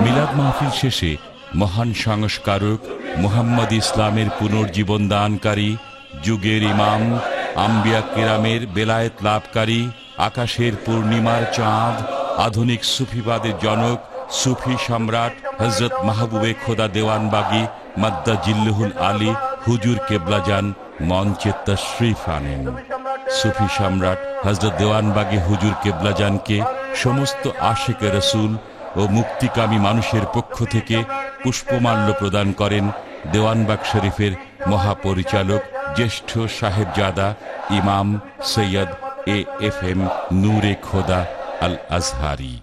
মিলাদ মাহফিল শেষে মহান সংস্কারক মুহাম্মদ ইসলামের পুনর্জীবন দানকারী, যুগের ইমাম, আম্বিয়া কিরামের বেলায়েত লাভকারী, আকাশের পূর্ণিমার চাঁদ, আধুনিক সুফিবাদের জনক, সুফি সম্রাট হযরত মাহবুবে খোদা দেওয়ানবাগী মাদ্দাজিল্লুহুল আলী হুজুর কেবলাজান মঞ্চে তশরিফ আনেন। সুফি সম্রাট হযরত দেওয়ানবাগী হুজুর কেবলাজানকে সমস্ত আশিকে রসুল ও মুক্তিকামী মানুষের পক্ষ থেকে পুষ্পমাল্য প্রদান করেন দেওয়ানবাগ শরীফের মহাপরিচালক জ্যেষ্ঠ সাহেবজাদা ইমাম সৈয়দ AFM নূরে খোদা আল আজহারি।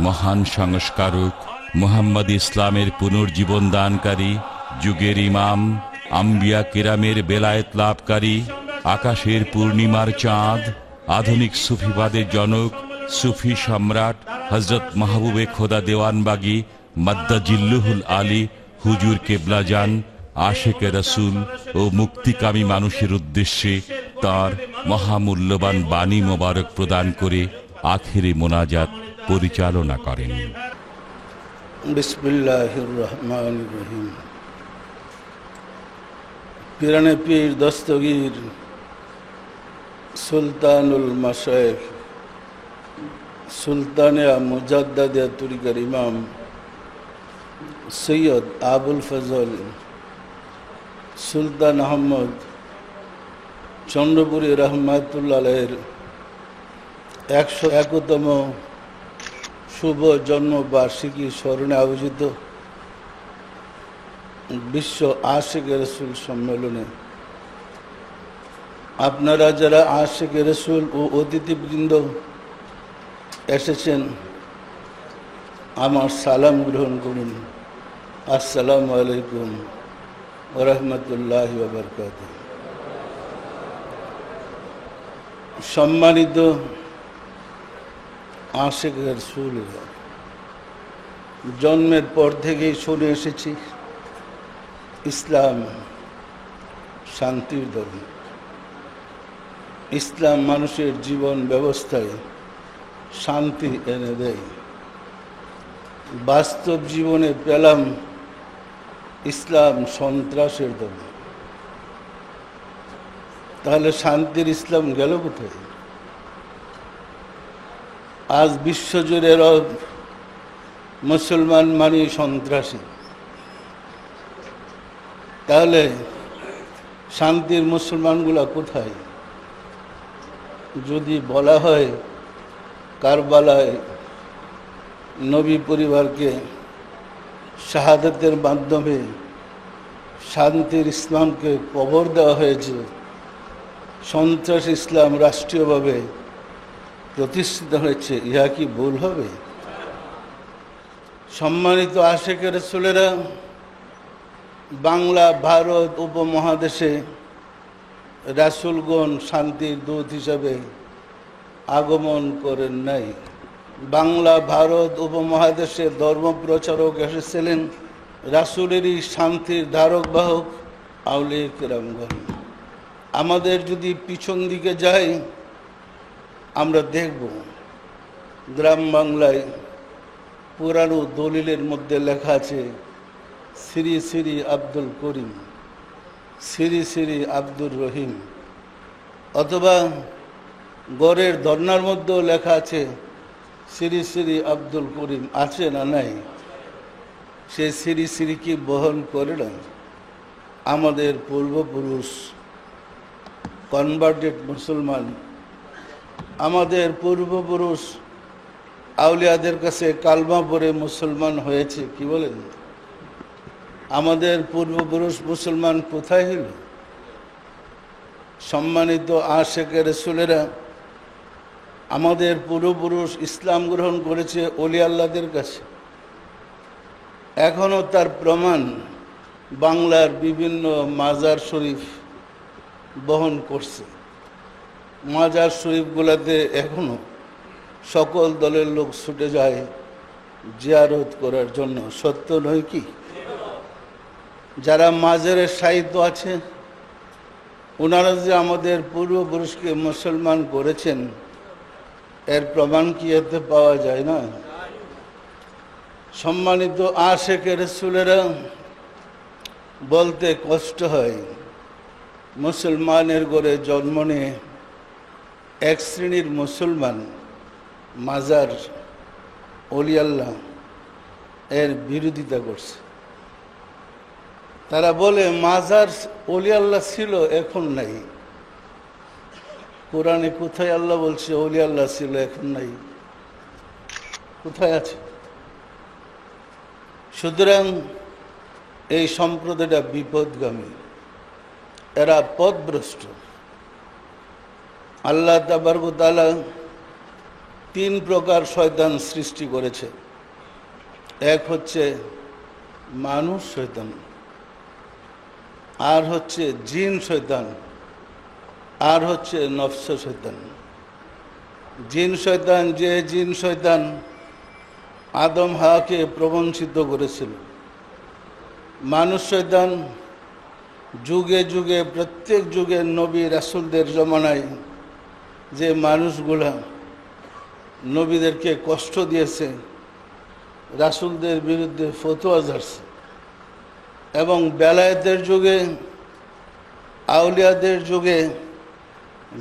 মহান সংস্কারক মুহাম্মদ ইসলামের পুনর্জীবন দানকারী, যুগের ইমাম, আম্বিয়া কিরামের বেলায়েত লাভকারী, আকাশের পূর্ণিমার চাঁদ, আধুনিক সুফিবাদের জনক, সুফি সম্রাট হযরত মাহবুবে খোদা দেওয়ানবাগী মাদ্দাজিল্লুহুল আলী হুজুর কেবলাজান আশেকে রসুল ও মুক্তিকামী মানুষের উদ্দেশ্যে তাঁর মহামূল্যবান বাণী মোবারক প্রদান করে আখিরি মোনাজাত পরিচালনা করেন। বিসমিল্লাহির রহমানির রহিম। পিরানে পীর দস্তগীর সুলতানুল মাশায়েখ সুলতানিয়া মুজাদ্দাদিয়া তরিকার ইমাম সৈয়দ আবুল ফজল সুলতান আহমদ চন্দ্রপুরী রহমাতুল্লাহের 101তম শুভ জন্মবার্ষিকী স্মরণে আয়োজিত বিশ্ব আশিকে রসুল সম্মেলনে আপনারা যারা আশিকে রসুল ও অতিথিবৃন্দ এসেছেন, আমার সালাম গ্রহণ করুন। আসসালামু আলাইকুম ওয়া রাহমাতুল্লাহি ওয়া বারাকাতুহু। সম্মানিত আশিকে রসুল, জন্মের পর থেকেই শুনে এসেছি ইসলাম শান্তির ধর্ম। ইসলাম মানুষের জীবন ব্যবস্থায় শান্তি এনে দেয়। বাস্তব জীবনে পেলাম ইসলাম সন্ত্রাসের ধর্ম। তাহলে শান্তির ইসলাম গেল কোথায়? আজ বিশ্বজুড়ে মুসলমান মানে সন্ত্রাসী। তাহলে শান্তির মুসলমানগুলা কোথায়? যদি বলা হয় কারবালায় নবী পরিবারকে শাহাদাতের মাধ্যমে শান্তির ইসলামকে কবর দেওয়া হয়েছে, সন্ত্রাস ইসলাম রাষ্ট্রীয়ভাবে প্রতিষ্ঠিত হয়েছে, ইহা কি ভুল হবে? সম্মানিত আশিকে রাসূলেরা বাংলা ভারত উপমহাদেশে রাসূলগণ শান্তির দূত হিসাবে আগমন করেন নাই। বাংলা ভারত উপমহাদেশে ধর্ম প্রচারক এসেছিলেন রাসূলেরই শান্তির ধারক বাহক আউলিয়া কেরামগণ। আমাদের যদি পিছন দিকে যাই, আমরা দেখব গ্রাম বাংলায় পুরানো দলিলের মধ্যে লেখা আছে শ্রী শ্রী আব্দুল করিম, শ্রী শ্রী আব্দুর রহিম, অথবা গড়ের ধর্নার মধ্যেও লেখা আছে শ্রী শ্রী আব্দুল করিম। আছে না নাই? সে শ্রী শ্রী কি বহন করে না আমাদের পূর্বপুরুষ কনভার্টেড মুসলমান, আমাদের পূর্বপুরুষ আউলিয়াদের কাছে কালমা পড়ে মুসলমান হয়েছে। কি বলেন? আমাদের পূর্বপুরুষ মুসলমান কোথায় হইল? সম্মানিত আশিকে রাসূলেরা আমাদের পূর্বপুরুষ ইসলাম গ্রহণ করেছে ওলি আল্লাহদের কাছে। এখনও তার প্রমাণ বাংলার বিভিন্ন মাজার শরীফ বহন করছে। মাজার শরীফগুলোতে এখনো সকল দলের লোক ছুটে যায় জিয়ারত করার জন্য। সত্য নয় কি? যারা মাজারের সাহিত্য আছে, ওনারা যে আমাদের পূর্বপুরুষকে মুসলমান করেছেন, এর প্রমাণ কি এতে পাওয়া যায় না? সম্মানিত আশিকে রাসূলেরা, বলতে কষ্ট হয়, মুসলমানের ঘরে জন্ম নিয়ে এক শ্রেণীর মুসলমান মাজার ওলি আল্লাহ এর বিরোধিতা করছে। তারা বলে মাজার ওলি আল্লাহ ছিল, এখন নাই। কোরআনে কোথায় আল্লাহ বলছে ওলি আল্লাহ ছিল, এখন নাই? কোথায় আছে? সুতরাং এই সম্প্রদায়টা বিপদগামী, এরা পথভ্রষ্ট। আল্লাহ তাবারক ওয়া তাআলা 3 প্রকার শয়তান সৃষ্টি করেছে। এক হচ্ছে মানুষ শয়তান, আর হচ্ছে জিন শয়তান, আর হচ্ছে নফস শয়তান। জিন শয়তান, যে জিন শয়তান আদম হাওয়াকে প্রবঞ্চিত করেছিল। মানুষ শয়তান যুগে যুগে, প্রত্যেক যুগের নবী রাসূলদের জমানায় যে মানুষগুলা নবীদেরকে কষ্ট দিয়েছে, রাসূলদের বিরুদ্ধে ফতোয়া ঝাড়ছে, এবং বেলায়েতের যুগে, আউলিয়াদের যুগে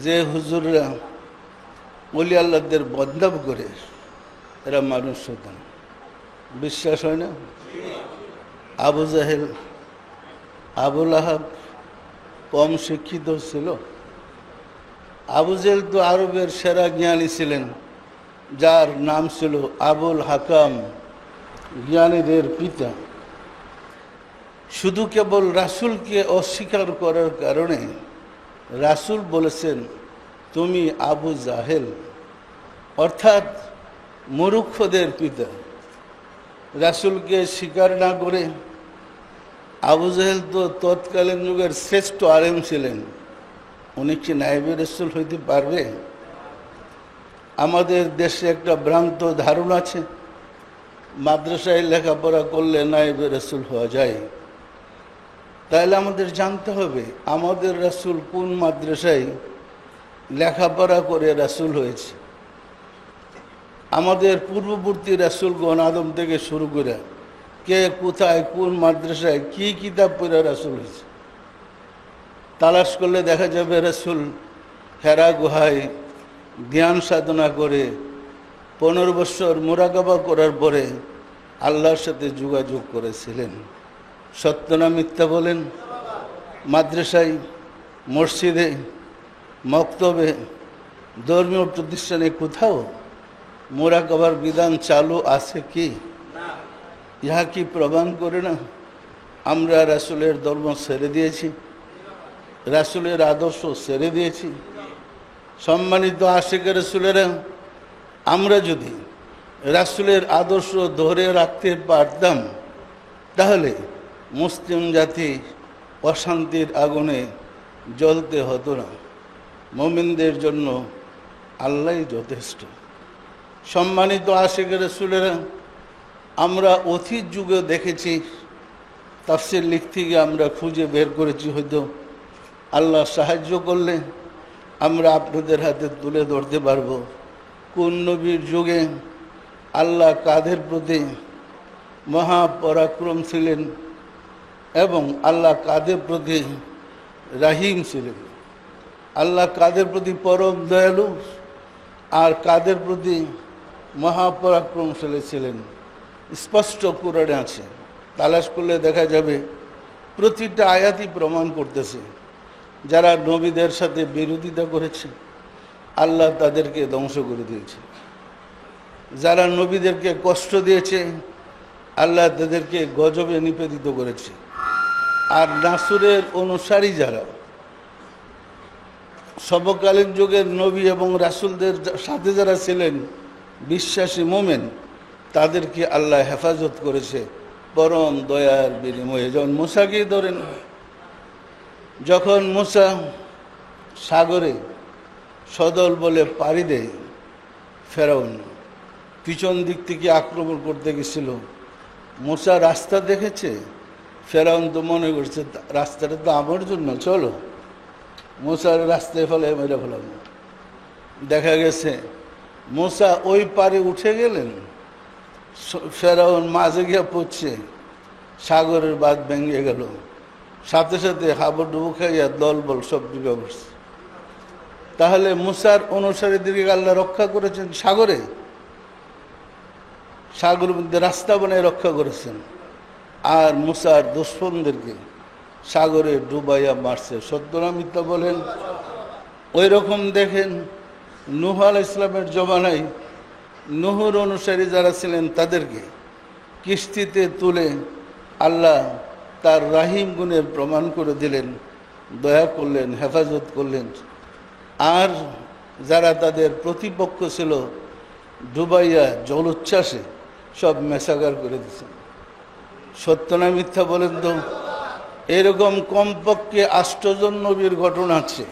যে হুজুররা ওলি আল্লাহদের বদনাম করে, এরা মানুষ শয়তান। বিশ্বাস হয় না? আবু জাহেল, আবু লাহাব কম শিক্ষিত ছিল? আবু জাহেল তো আরবের সেরা জ্ঞানী ছিলেন, যার নাম ছিল আবুল হাকাম, জ্ঞানীদের পিতা। শুধু কেবল রাসূলকে অস্বীকার করার কারণে রাসূল বলেছেন তুমি আবু জাহেল, অর্থাৎ মূর্খদের পিতা। রাসূলকে স্বীকার না করে আবু জাহেল তো তৎকালীন যুগের শ্রেষ্ঠ আলেম ছিলেন, উনি কি নায়েবে রাসূল হইতে পারবে? আমাদের দেশে একটা ভ্রান্ত ধারণা আছে, মাদ্রাসায় লেখাপড়া করলে নায়েবে রাসূল হওয়া যায়। তাহলে আমাদের জানতে হবে আমাদের রাসূল কোন মাদ্রাসায় লেখাপড়া করে রাসূল হয়েছে। আমাদের পূর্ববর্তী রাসূলগণ আদম থেকে শুরু করে কে কোথায় কোন মাদ্রাসায় কি কিতাব পড়ে রাসূল হয়েছে, তালাশ করলে দেখা যাবে রাসূল হেরা গুহায় ধ্যান সাধনা করে 15 বছর মুরাকাবা করার পরে আল্লাহর সাথে যোগাযোগ করেছিলেন। সত্য না মিথ্যা বলেন? মাদ্রাসায়, মসজিদে, মক্তবে, ধর্মীয় প্রতিষ্ঠানে কোথাও মুরাকাবার বিধান চালু আছে কি? ইহা কি প্রমাণ করে না আমরা রাসূলের ধর্ম ছেড়ে দিয়েছি, রাসূলের আদর্শ ছেড়ে দিয়েছি? সম্মানিত আশিকে রাসূলেরা, আমরা যদি রাসূলের আদর্শ ধরে রাখতে পারতাম, তাহলে মুসলিম জাতি অশান্তির আগুনে জ্বলতে হতো না। মুমিনদের জন্য আল্লাহই যথেষ্ট। সম্মানিত আশিকে রাসূলেরা, আমরা অতীত যুগে দেখেছি, তাফসীর লিখতে গিয়ে আমরা খুঁজে বের করেছি, হয়তো আল্লাহ সাহায্য করলে আমরা আপনাদের হাতে তুলে ধরতে পারবো কোন নবীর যুগে আল্লাহ কাদের প্রতি মহাপরাক্রম ছিলেন এবং আল্লাহ কাদের প্রতি রাহিম ছিলেন। আল্লাহ কাদের প্রতি পরম দয়ালু আর কাদের প্রতি মহাপরাক্রমশালী ছিলেন, স্পষ্ট কোরআনে আছে। তালাশ করলে দেখা যাবে প্রতিটা আয়াতই প্রমাণ করতেছে যারা নবীদের সাথে বিরোধিতা করেছে আল্লাহ তাদেরকে ধ্বংস করে দিয়েছে, যারা নবীদেরকে কষ্ট দিয়েছে আল্লাহ তাদেরকে গজবে নিবেদিত করেছে। আর রাসূলের অনুসারী যারা, সমকালীন যুগের নবী এবং রাসূলদের সাথে যারা ছিলেন বিশ্বাসী মোমেন, তাদেরকে আল্লাহ হেফাজত করেছে পরম দয়ার বিনিময়ে। যেমন মুসাকেই ধরেন, যখন মুসা সাগরে সদল বলে পাড়ি দেয়, ফেরাউন পিছন দিক থেকে আক্রমণ করতে গেছিল, মুসা রাস্তা দেখেছে, ফেরাউন তো মনে করছে রাস্তাটা তো আমার জন্য, চলো মুসার রাস্তায় ফেলে মেরে ফেলাম। দেখা গেছে মুসা ওই পারে উঠে গেলেন, ফেরাউন মাঝে গিয়ে পড়ছে, সাগরের বাঁধ ভেঙে গেল, সাথে সাথে হাবুডুবু খাইয়া দলবল সব ডুবে পড়ছে। তাহলে মুসার অনুসারীদেরকে আল্লাহ রক্ষা করেছেন সাগরে, সাগরের মধ্যে রাস্তা বানিয়ে রক্ষা করেছেন, আর মুসার দুশ্মনদেরকে সাগরে ডুবাইয়া মারছে। সত্য না মিথ্যা বলেন? ওই রকম দেখেন নূহ আলাইহিস সালামের জমানায় নূহর অনুসারী যারা ছিলেন তাদেরকে কিস্তিতে তুলে আল্লাহ তার রাহিম গুণের প্রমাণ করে দিলেন, দয়া করলেন, হেফাজত করলেন। আর যারা তাদের প্রতিপক্ষ ছিল ডুবাইয়া জলোচ্ছ্বাসে সব মেসাগার করে দিয়েছেন। সত্য না মিথ্যা বলেন তো? এরকম কমপক্ষে 8 জন নবীর ঘটনা আছে,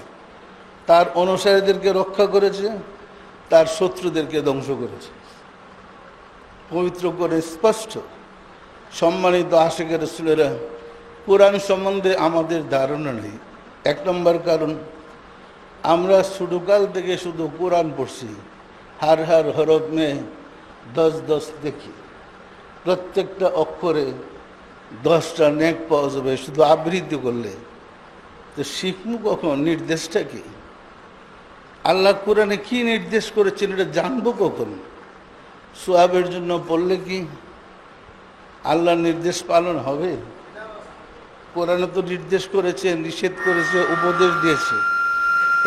তার অনুসারীদেরকে রক্ষা করেছে, তার শত্রুদেরকে ধ্বংস করেছে। পবিত্র করে স্পষ্ট। সম্মানিত আশিকের রাসূলেরা, কোরআন সম্বন্ধে আমাদের ধারণা নেই। 1 নম্বর কারণ, আমরা ছোটকাল থেকে শুধু কোরআন পড়ছি, হার হার হরফ মে 10 দেখি, প্রত্যেকটা অক্ষরে 10টা নেক পাওয়া যাবে শুধু আবৃত্তি করলে। তো শিখমু কখন? নির্দেশটা কি? আল্লাহ কোরআনে কি নির্দেশ করেছেন এটা জানবো কখন? সোয়াবের জন্য পড়লে কি আল্লাহর নির্দেশ পালন হবে? কোরআনে তো নির্দেশ করেছে, নিষেধ করেছে, উপদেশ দিয়েছে।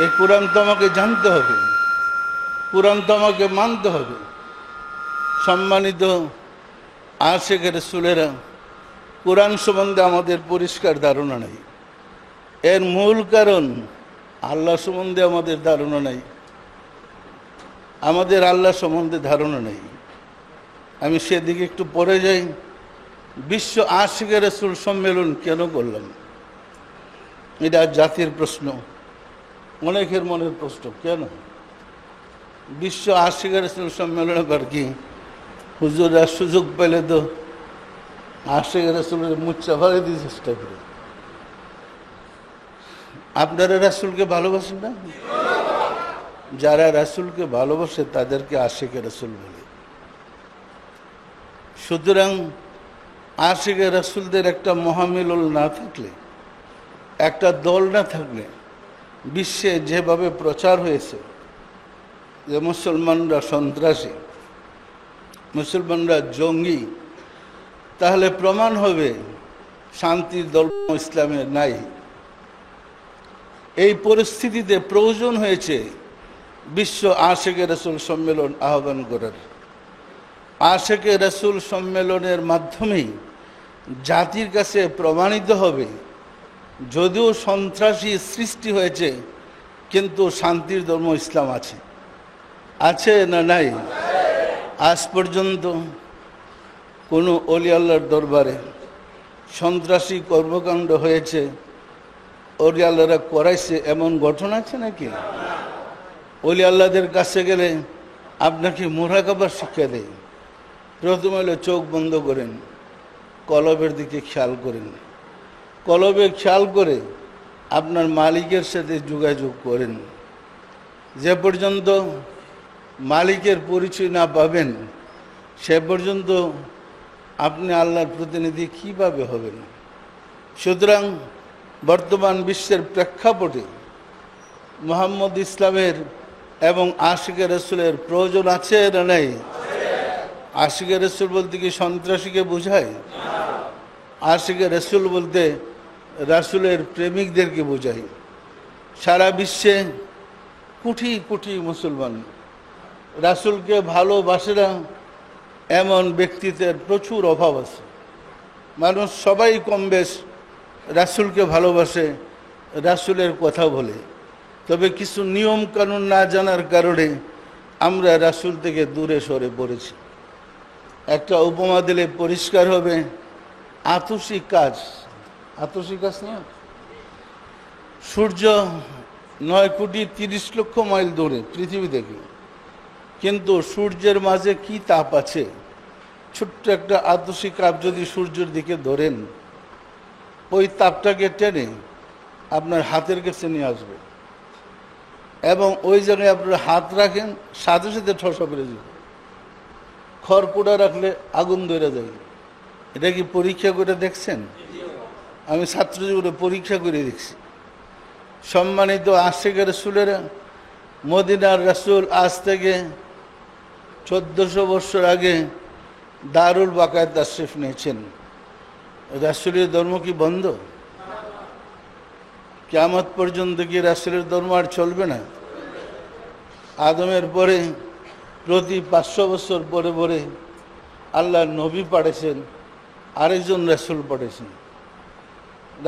এই কোরআন তো আমাকে জানতে হবে, কোরআন তো আমাকে মানতে হবে। সম্মানিত আশিকের রাসূলেরা, কোরআন সম্বন্ধে আমাদের পরিষ্কার ধারণা নেই। এর মূল কারণ আল্লাহ সম্বন্ধে আমাদের ধারণা নেই। আমাদের আল্লাহ সম্বন্ধে ধারণা নেই। আমি সেদিকে একটু পরে যাই। বিশ্ব আশিকের রাসূল সম্মেলন কেন করলাম? এটা জাতির প্রশ্ন, অনেকের মনের প্রশ্ন। কেন বিশ্ব আশিকের রাসূল সম্মেলন? আবার কি হুজুররা সুযোগ পেলে তো আশিকের রাসূলের মুচ্ছা ভাড়ে দিয়ে চেষ্টা করে। আপনারা রাসূলকে ভালোবাসেন না? যারা রাসূলকে ভালোবাসে তাদেরকে আশিকের রাসূল বলে। সুতরাং আশিকের রাসূলদের একটা মহামিলন না থাকলে, একটা দল না থাকলে, বিশ্বে যেভাবে প্রচার হয়েছে যে মুসলমানরা সন্ত্রাসী, মুসলমানরা জঙ্গি, তাহলে প্রমাণ হবে শান্তির দল ইসলামের নাই। এই পরিস্থিতিতে প্রয়োজন হয়েছে বিশ্ব আশিকের রাসূল সম্মেলন আহ্বান করার। আশিকের রাসূল সম্মেলনের মাধ্যমেই জাতির কাছে প্রমাণিত হবে, যদিও সন্ত্রাসী সৃষ্টি হয়েছে কিন্তু শান্তির ধর্ম ইসলাম আছে। আছে না নাই? আজ পর্যন্ত কোনো অলি আল্লাহর দরবারে সন্ত্রাসী কর্মকাণ্ড হয়েছে, অলি আল্লাহরা করাইছে, এমন ঘটনা আছে নাকি? অলি আল্লাহদের কাছে গেলে আপনাকে মুরাকাবার শিক্ষা দেয়। প্রথমে হলো চোখ বন্ধ করেন, কলবের দিকে খেয়াল করেন, কলবে খেয়াল করে আপনার মালিকের সাথে যোগাযোগ করেন। যে পর্যন্ত মালিকের পরিচয় না পাবেন সে পর্যন্ত আপনি আল্লাহর প্রতিনিধি কিভাবে হবেন? সুতরাং বর্তমান বিশ্বের প্রেক্ষাপটে মুহাম্মদ ইসলামের এবং আশিকের রাসূলের প্রয়োজন আছে না নাই? আশিকের রাসূল বলতে কি সন্ত্রাসীকে বোঝায়? আশিকের রাসূল বলতে রাসূলের প্রেমিকদেরকে বোঝায়। সারা বিশ্বে কোটি কোটি মুসলমান রাসূলকে ভালোবাসে না এমন ব্যক্তিত্বের প্রচুর অভাব আছে। মানুষ সবাই কম বেশ রাসূলকে ভালোবাসে, রাসূলের কথা বলে, তবে কিছু নিয়ম কানুন না জানার কারণে আমরা রাসূল থেকে দূরে সরে পড়েছি। একটা উপমা দিলে পরিষ্কার হবে। আতসী কাজ, আতসী কাজ না, সূর্য 9,30,00,000 মাইল দূরে পৃথিবী থেকে, কিন্তু সূর্যের মাঝে কি তাপ আছে। ছোট্ট একটা আতসী কাপ যদি সূর্যের দিকে ধরেন ওই তাপটাকে টেনে আপনার হাতের কাছে নিয়ে আসবে এবং ওই জায়গায় আপনার হাত রাখেন, সাথে সাথে ঠসা পড়ে যাবে। খড়কুটা রাখলে আগুন ধরে যায়। এটা কি পরীক্ষা করে দেখছেন? আমি ছাত্র জীবনে পরীক্ষা করে দেখছি। সম্মানিত আশিকের রাসূলেরা, মদিনার রাসূল আজ থেকে 1400 বছর আগে দারুল বাকায় তাশরিফ নিয়েছেন। রাসূলের ধর্ম কি বন্ধ? কিয়ামত পর্যন্ত কি রাসূলের ধর্ম আর চলবে না? আদমের পরে প্রতি 500 বছর পরে পরে আল্লাহ নবী পাঠিয়েছেন, আরেকজন রাসূল পাঠিয়েছেন।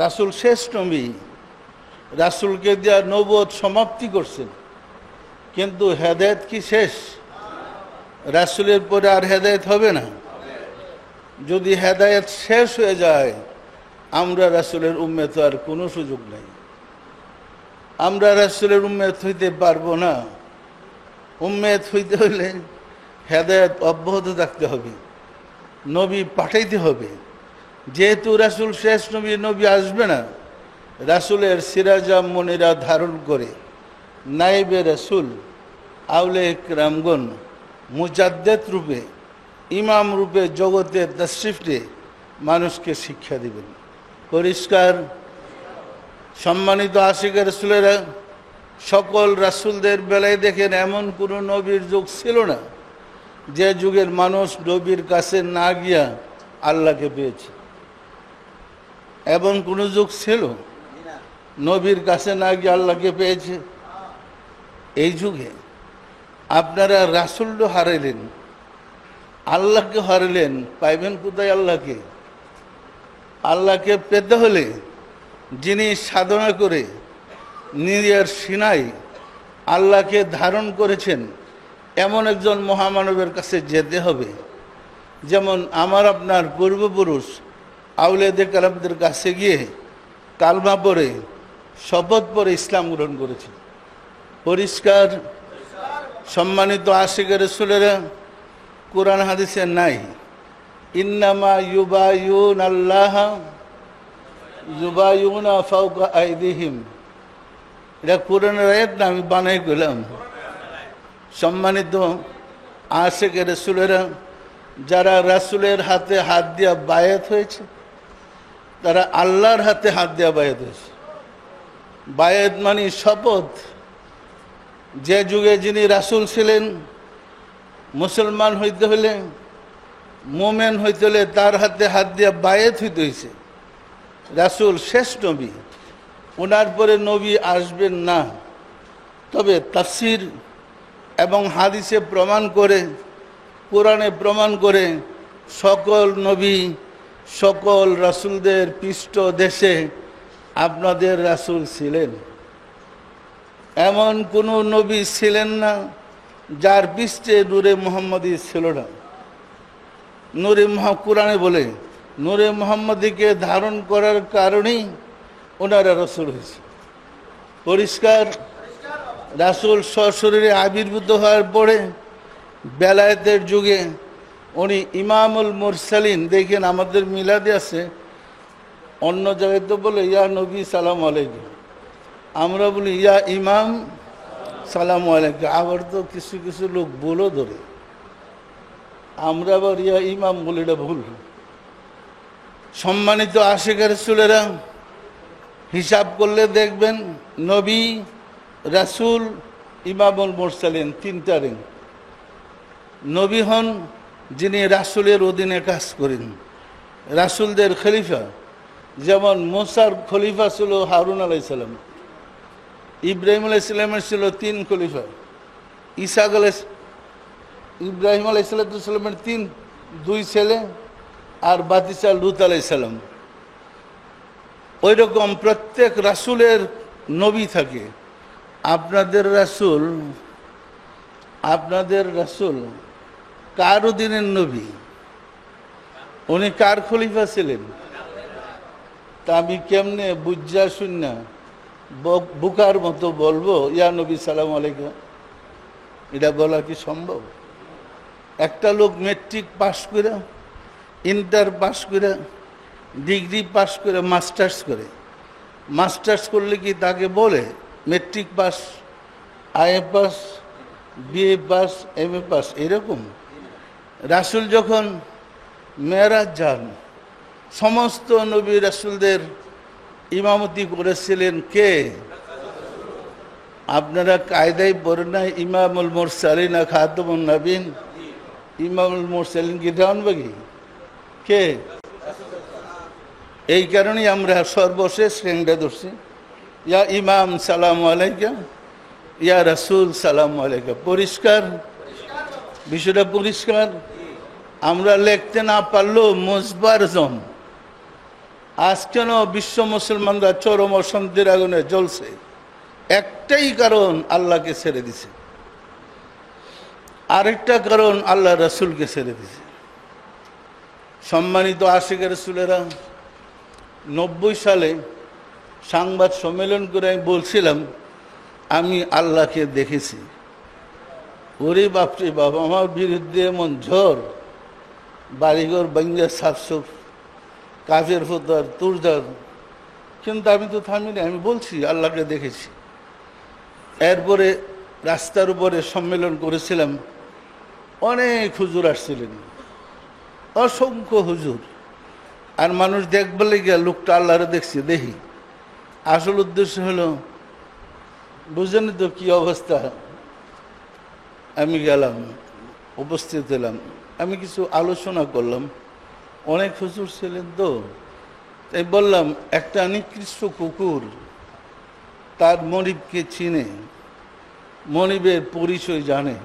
রাসূল শেষ নবী, রাসূলকে দিয়া নবুয়ত সমাপ্তি করছেন, কিন্তু হেদায়েত কি শেষ? রাসূলের পরে আর হেদায়েত হবে না। যদি হেদায়েত শেষ হয়ে যায়, আমরা রাসূলের উম্মত আর কোনো সুযোগ নাই। আমরা রাসূলের উম্মত হইতে পারবো না। উম্মত হইতে হলে হেদায়েত অব্যাহত থাকতে হবে, নবী পাঠাইতে হবে। যেহেতু রাসূল শেষ নবী, নবী আসবে না, রাসূলের সিরাজা মনিরা ধারণ করে নাইবে রাসূল আউলে ইকরামগণ মুজাদ্দেদ রূপে, ইমাম রূপে জগতে তাশরিফ দিয়ে মানুষকে শিক্ষা দিবেন। পরিষ্কার। সম্মানিত আশিকের রাসূলেরা, সকল রাসূলদের বেলায় দেখেন এমন কোনো নবীর যুগ ছিল না যে যুগের মানুষ নবীর কাছে না গিয়া আল্লাহকে পেয়েছে। এমন কোনো যুগ ছিল নবীর কাছে না গিয়ে আল্লাহকে পেয়েছে? এই যুগে আপনারা রাসূলও হারাইলেন, আল্লাহকে হারাইলেন, পাইবেন কোথায় আল্লাহকে? আল্লাহকে পেতে হলে যিনি সাধনা করে নিজের সিনাই আল্লাহকে ধারণ করেছেন এমন একজন মহামানবের কাছে যেতে হবে। যেমন আমার আপনার পূর্বপুরুষ আউলিয়ায়ে কেরামদের কাছে গিয়ে কালমা পড়ে শপথ পড়ে ইসলাম গ্রহণ করেছে। পরিষ্কার। সম্মানিত আশিকের রাসূলেরা, কোরআন হাদিসে নাই ইন্নামা ইউবাইয়ুনাল্লাহ ইউবাইয়ুনা ফাওকা আইদিহিম। এটা কোরআনের আয়াত না, আমি বানাই গেলাম। সম্মানিত আশিকের রাসূলেরা, যারা রাসূলের হাতে হাত দিয়া বায়াত হয়েছে তারা আল্লাহর হাতে হাত দিয়া বায়াত হয়েছে। বায়াত মানে শপথ। যে যুগে যিনি রাসূল ছিলেন, মুসলমান হইতে হলে, মোমেন হইতে হলে তার হাতে হাত দিয়া বায়াত হইতে হয়েছে। রাসূল শেষ নবী, ওনার পরে নবী আসবেন না। তবে তাফসীর এবং হাদিসে প্রমাণ করে, কোরআনে প্রমাণ করে সকল নবী, সকল রাসূলদের পৃষ্ঠ দেশে আপনাদের রাসূল ছিলেন। এমন কোনো নবী ছিলেন না যার পৃষ্ঠে নূরে মুহাম্মদী ছিল না। কোরআনে বলে নূরে মুহাম্মদীকে ধারণ করার কারণেই ওনারা রাসূল হয়েছে। পরিষ্কার। রাসূল সশরীরে আবির্ভূত হওয়ার পরে বেলায়েতের যুগে উনি ইমামুল মুরসালিন। দেখেন আমাদের মিলাদে আছে, অন্য জায়গায় তো বলে ইয়া নবী সালাম আলাইকুম, আমরা বলি ইয়া ইমাম সালাম আলাইকুম। আবার তো কিছু কিছু লোক বলো ধরে, আমরা আবার ইয়া ইমাম বলি, এটা ভুল। সম্মানিত আশিকের রাসূলেরা, হিসাব করলে দেখবেন নবী, রাসূল, ইমামুল মুরসালিন, তিনটা রিং। নবী হন যিনি রাসূলের অধীনে কাজ করেন, রাসূলদের খলিফা। যেমন মুসার খলিফা ছিল হারুন আলাইহিস সালাম, ইব্রাহিম আলাইহিস সালামের ছিল 3 খলিফা, ইব্রাহিম আলাইহিস সালামের 2 ছেলে আর বাতিসা লূত আলাইহিস সালাম। ওই রকম প্রত্যেক রাসূলের নবী থাকে। আপনাদের রাসূল কার অধীনের নবী? উনি কার খলিফা ছিলেন? তা আমি কেমনে বুঝা শুননা বুকার মতো বলবো ইয়া নবী সালাম আলাইকুম? এটা বলা কি সম্ভব? একটা লোক মেট্রিক পাস করে, ইন্টার পাস করে ডিগ্রি পাস করে মাস্টার্স করে, মাস্টার্স করলে কি তাকে বলে matric pass, IA pass, BA pass, MA pass এরকম? রাসূল যখন মেরাজ যান, সমস্ত নবী রাসূলদের ইমামতি করেছিলেন কে? আপনারা কায়দায় পড়েন না ইমামুল মুরসালিন খাতামুন নবীন? ইমামুল মুরসালিন কি জানবে কে? এই কারণেই আমরা সর্বশেষ রেংটা ধরছি, ইয়া ইমাম সালাম আলাইকা, ইয়া রাসূল সালাম আলাইকা। পরিষ্কার বিষয়টা, পরিষ্কার। আমরা লিখতে না পারলেও মুসবার জম। আজ কেন বিশ্ব মুসলমানরা চরম অশান্তির আগুনে জ্বলছে? একটাই কারণ, আল্লাহকে ছেড়ে দিছে। আরেকটা কারণ, আল্লাহ রাসূলকে ছেড়ে দিছে। সম্মানিত আশিক রাসূলেরা, 90 সালে সংবাদ সম্মেলন করে আমি বলছিলাম আমি আল্লাহকে দেখেছি। ওরে বাপরে বাবা, আমার বিরুদ্ধে এমন ঝড়, বাড়িঘর ভাঙ্গা সাফসুফ, কাফের ফোতার তুরদার, কিন্তু আমি তো থামিনি, আমি বলছি আল্লাহকে দেখেছি। এরপরে রাস্তার উপরে সম্মেলন করেছিলাম, অনেক হুজুর আসছিলেন, অসংখ্য হুজুর। আর মানুষ দেখবে গিয়া লোকটা আল্লাহরে দেখছি, দেখি আসল উদ্দেশ্য হলো, বুঝেন তো কি অবস্থা। আমি গেলাম, উপস্থিত হলাম, আমি কিছু আলোচনা করলাম, অনেক হুজুর ছিলেন তো, তাই বললাম একটা নিকৃষ্ট কুকুর তার মনিবকে চিনে, মনিবের পরিচয় জানে,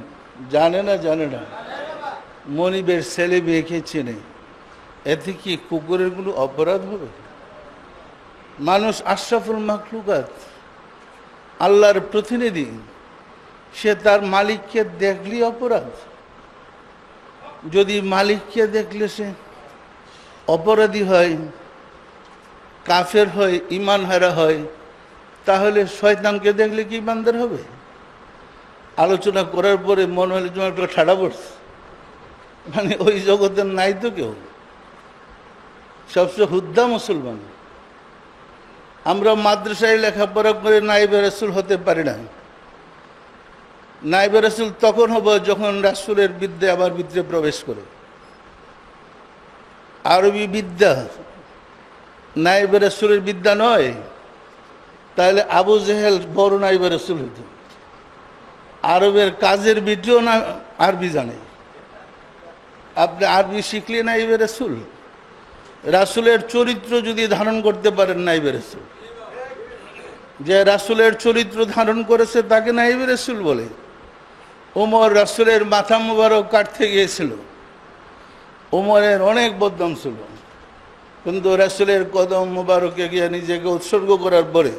জানে না? জানে না। মনিবের ছেলে মেয়েকে চেনে, এতে কি কুকুরের কোনো অপরাধ হবে? মানুষ আশরাফুল মাখলুকাত, আল্লাহর প্রতিনিধি, সে তার মালিককে দেখলেই অপরাধ। যদি মালিককে দেখলে সে অপরাধী হয়, কাফের হয়, ঈমান হারা হয়, তাহলে শয়তানকে দেখলে কি ইমানদার হবে? আলোচনা করার পরে মনে হলে তোমার একটা ঠাড়া পড়ছে, মানে ওই জগতের নাই তো কেউ, সবচেয়ে হুদ্দা মুসলমান। আমরা মাদ্রাসায় লেখাপড়া করে নায়েবে রাসূল হতে পারি না। নায়েবে রাসূল তখন হব যখন রাসূলের বিদ্যা আবার ভিতরে প্রবেশ করে। আরবি বিদ্যা নায়েবে রাসূলের বিদ্যা নয়, তাহলে আবু জেহেল বড় নায়েবে রাসূল হইত। আরবের কাজের ভিডিও না আরবি জানে, আপনি আরবি শিখলে নায়েবে রাসূল। রাসূলের চরিত্র যদি ধারণ করতে পারেন নায়েবে রাসূল, যে রাসূলের চরিত্র ধারণ করেছে তাকে নায়েবে রাসূল বলে। ওমর রাসূলের মাথা মুবারক কাটতে গিয়েছিল, ওমরের অনেক বদনাম ছিল, কিন্তু রাসূলের কদম মুবারকে গিয়ে নিজেকে উৎসর্গ করার পরে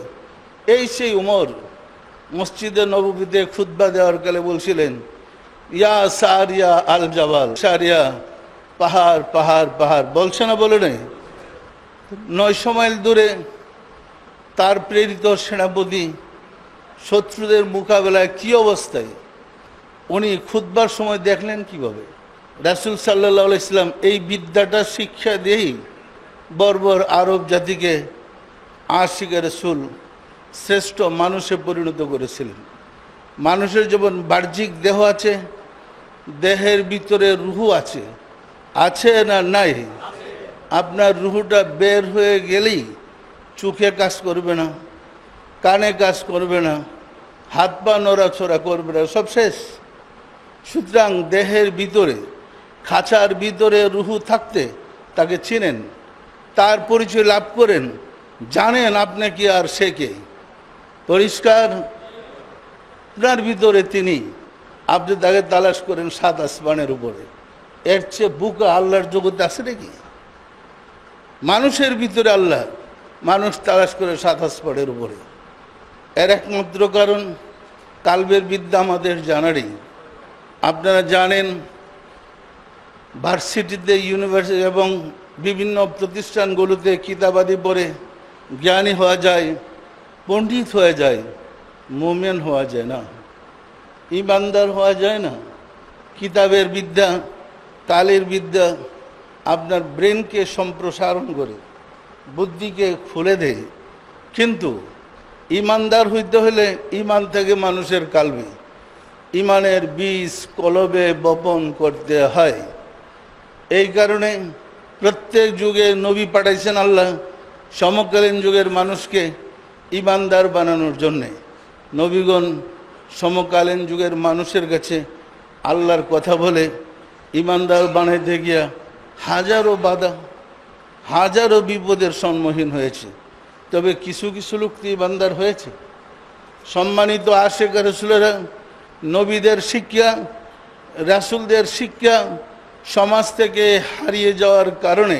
এই সেই ওমর মসজিদে নববীতে খুতবা দেওয়ার কালে বলছিলেন, ইয়া সারিয়া আল জাবাল, সারিয়া পাহাড় পাহাড় পাহাড়, বলছে না? বলে নাই? 900 মাইল দূরে তার প্রেরিত সেনাপতি শত্রুদের মোকাবেলায় কি অবস্থায়, উনি খুতবার সময় দেখলেন কিভাবে। রাসূল সাল্লাল্লাহু আলাইহি সাল্লাম এই বিদ্যাটা শিক্ষা দিয়েই বর্বর আরব জাতিকে আশিকে রাসূল শ্রেষ্ঠ মানুষে পরিণত করেছিলেন। মানুষের যেমন বাহ্যিক দেহ আছে, দেহের ভিতরে রুহু আছে, আছে না নাই? আপনার রুহুটা বের হয়ে গেলেই চোখে কাজ করবে না, কানে কাজ করবে না, হাত পা নড়াচড়া করবে না, সব শেষ। সুতরাং দেহের ভিতরে, খাঁচার ভিতরে রুহু থাকতে তাকে চিনেন, তার পরিচয় লাভ করেন, জানেন আপনি কি আর সে কে। পরিষ্কার? আপনার ভিতরে তিনি, আপনি তাকে তালাশ করেন 7 আসমানের উপরে। এর চেয়ে বুকা আল্লাহর জগতে আছে নাকি? মানুষের ভিতরে আল্লাহ, মানুষ তালাশ করে 7 আসমানের উপরে। এর একমাত্র কারণ কালবের বিদ্যা আমাদের জানারই। আপনারা জানেন ভার্সিটিতে, ইউনিভার্সিটি এবং বিভিন্ন প্রতিষ্ঠানগুলোতে কিতাবাদি পড়ে জ্ঞানী হওয়া যায়, পণ্ডিত হয়ে যায়, মুমিন হওয়া যায় না, ইমানদার হওয়া যায় না। কিতাবের বিদ্যা, কালের বিদ্যা আপনার ব্রেনকে সম্প্রসারণ করে, বুদ্ধিকে খুলে দেয়। কিন্তু ইমানদার হইতে হলে ইমান থেকে মানুষের কালবে ইমানের বীজ কলবে বপন করতে হয়। এই কারণে প্রত্যেক যুগে নবী পাঠাইছেন আল্লাহ সমকালীন যুগের মানুষকে ইমানদার বানানোর জন্যে। নবীগণ সমকালীন যুগের মানুষের কাছে আল্লাহর কথা বলে ইমানদার বানাইতে গিয়া হাজারো বাধা হাজারো বিপদের সম্মুখীন হয়েছে। তবে কিছু কিছু লোক ইমানদার হয়েছে। সম্মানিত আশেক রাসূলেরা নবীদের শিক্ষা রাসূলদের শিক্ষা সমাজ থেকে হারিয়ে যাওয়ার কারণে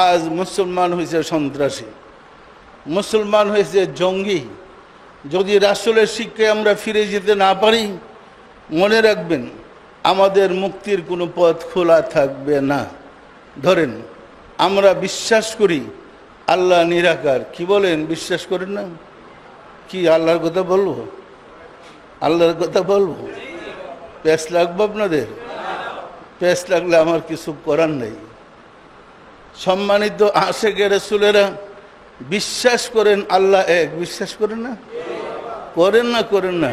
আজ মুসলমান হয়েছে সন্ত্রাসী, মুসলমান হয়েছে জঙ্গি। যদি রাসূলের শিক্ষায় আমরা ফিরে যেতে না পারি, মনে রাখবেন আমাদের মুক্তির কোনো পথ খোলা থাকবে না। ধরেন আমরা বিশ্বাস করি আল্লাহ নিরাকার, কি বলেন? বিশ্বাস করেন না? কি আল্লাহর কথা বলবো? আল্লাহর কথা বলবো? প্যাস লাগবে আপনাদের? প্যাস লাগলে আমার কিছু করার নেই। সম্মানিত আশেকে রাসূলেরা বিশ্বাস করেন আল্লাহ এক, বিশ্বাস করেন না? করেন না? করেন না?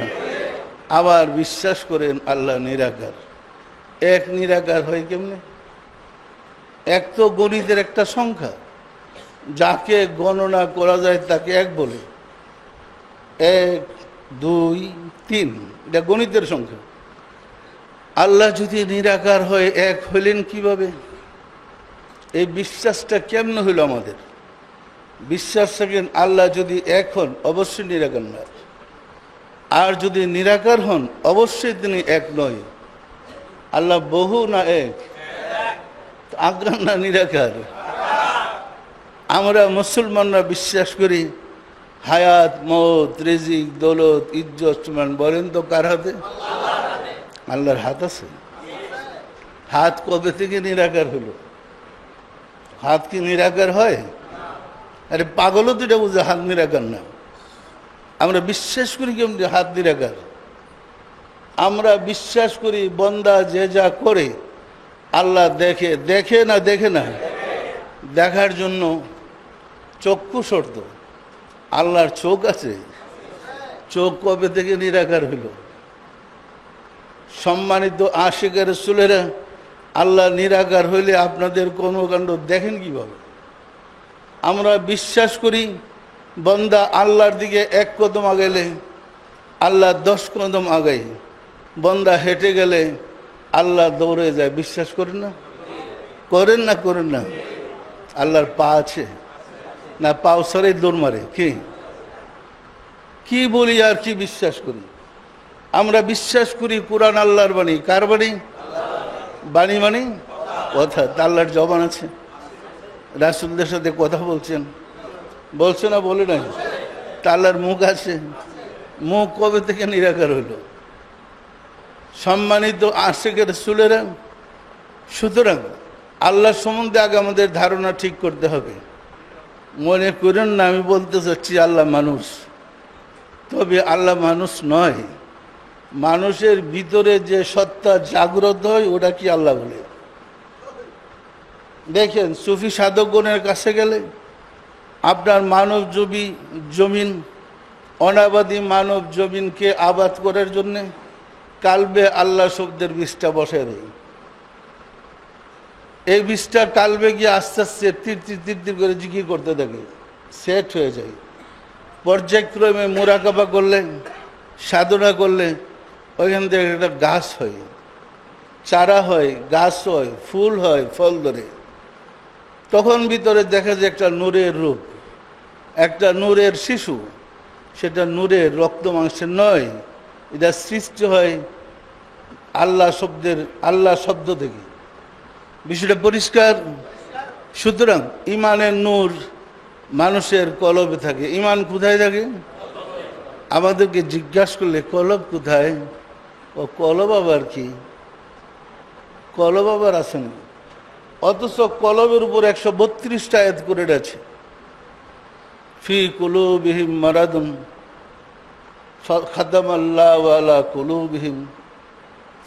আবার বিশ্বাস করেন আল্লাহ নিরাকার। এক নিরাকার হয় কেমনে? এক তো গণিতের একটা সংখ্যা, যাকে গণনা করা যায় তাকে এক বলে। 1 2 3 এটা গণিতের সংখ্যা। আল্লাহ যদি নিরাকার হয় এক হইলেন কিভাবে? এই বিশ্বাসটা কেমন হইল আমাদের? বিশ্বাস থাকেন আল্লাহ যদি এক হন অবশ্যই নিরাকার না, আর যদি নিরাকার হন অবশ্যই তিনি এক নয়। আল্লাহ বহু না এক? আগ্রাম না নিরাকার? আমরা মুসলমানরা বিশ্বাস করি হায়াত মওত রিজিক দৌলত ইজ্জত। বলেন তো কার হাতে? আল্লাহর হাত আছে। হাত কবে থেকে নিরাকার হলো? হাত কি নিরাকার হয়? আরে পাগলও তো এটা বুঝে হাত নিরাকার না। আমরা বিশ্বাস করি কেমন হাত নিরাকার? আমরা বিশ্বাস করি বন্দা যে যা করে আল্লাহ দেখে। দেখে না? দেখে না? দেখার জন্য চক্ষু শর্ত। আল্লাহর চোখ আছে? চোখ কবে থেকে নিরাকার হইল? সম্মানিত আশিক রাসূলেরা আল্লাহ নিরাকার হইলে আপনাদের কর্মকাণ্ড দেখেন কিভাবে? আমরা বিশ্বাস করি বন্দা আল্লাহর দিকে 1 কদম আগাইলে আল্লাহ 10 কদম আগায়। বন্দা হেঁটে গেলে আল্লাহ দৌড়ে যায়। বিশ্বাস করেন না? করেন না? করেন না? আল্লাহর পা আছে না? পাও সরে দৌড় মারে? কি বলি আর কি বিশ্বাস করি? আমরা বিশ্বাস করি কুরআন আল্লাহর বাণী। কার বাণী? বাণী মানে কথা। আল্লাহর জবান আছে, রাসূলদের সাথে কথা বলছেন, বলছে না? বলে নাই? আল্লাহর মুখ আছে। মুখ কবে থেকে নিরাকার হইল? সম্মানিত আশিক রাসূলেরা, সুতরাং আল্লাহ সম্বন্ধে আগে আমাদের ধারণা ঠিক করতে হবে। মনে করেন না আমি বলতে চাচ্ছি আল্লাহ মানুষ। তবে আল্লাহ মানুষ নয়। মানুষের ভিতরে যে সত্তা জাগ্রত হয় ওটা কি আল্লাহ বলে? দেখেন সুফি সাধকগণের কাছে গেলে আপনার মানব জমিন অনাবাদী মানব জমিনকে আবাদ করার জন্যে কালবে আল্লাহ শব্দের বীজটা বসায় দেয়। এই বীজটা কালবে গিয়ে আস্তে আস্তে তীর তীর তীর তীর করে জিকির করতে থাকে, সেট হয়ে যায়। পর্যায়ক্রমে মুরাকাবা করলে, সাধনা করলে ওইখান থেকে একটা গাছ হয়, চারা হয়, গাছ হয়, ফুল হয়, ফল ধরে। তখন ভিতরে দেখা যায় একটা নূরের রূপ, একটা নূরের শিশু। সেটা নূরের রক্ত মাংসের নয়, এটা সৃষ্টি হয় আল্লাহ শব্দ থেকে। বিষয়টা পরিষ্কার? সুতরাং ইমানের নূর মানুষের কলবে থাকে। ইমান কোথায় থাকে? আমাদেরকে জিজ্ঞাসা করলে কলব কোথায়? ও কলব আবার কি? কলব আবার আছে না। অথচ কলবের উপর 132টা আয়াত করে আছে। ফি কুলুবিহিম মারাদুন খাতামাল্লাহু আলা কুলুবিহিম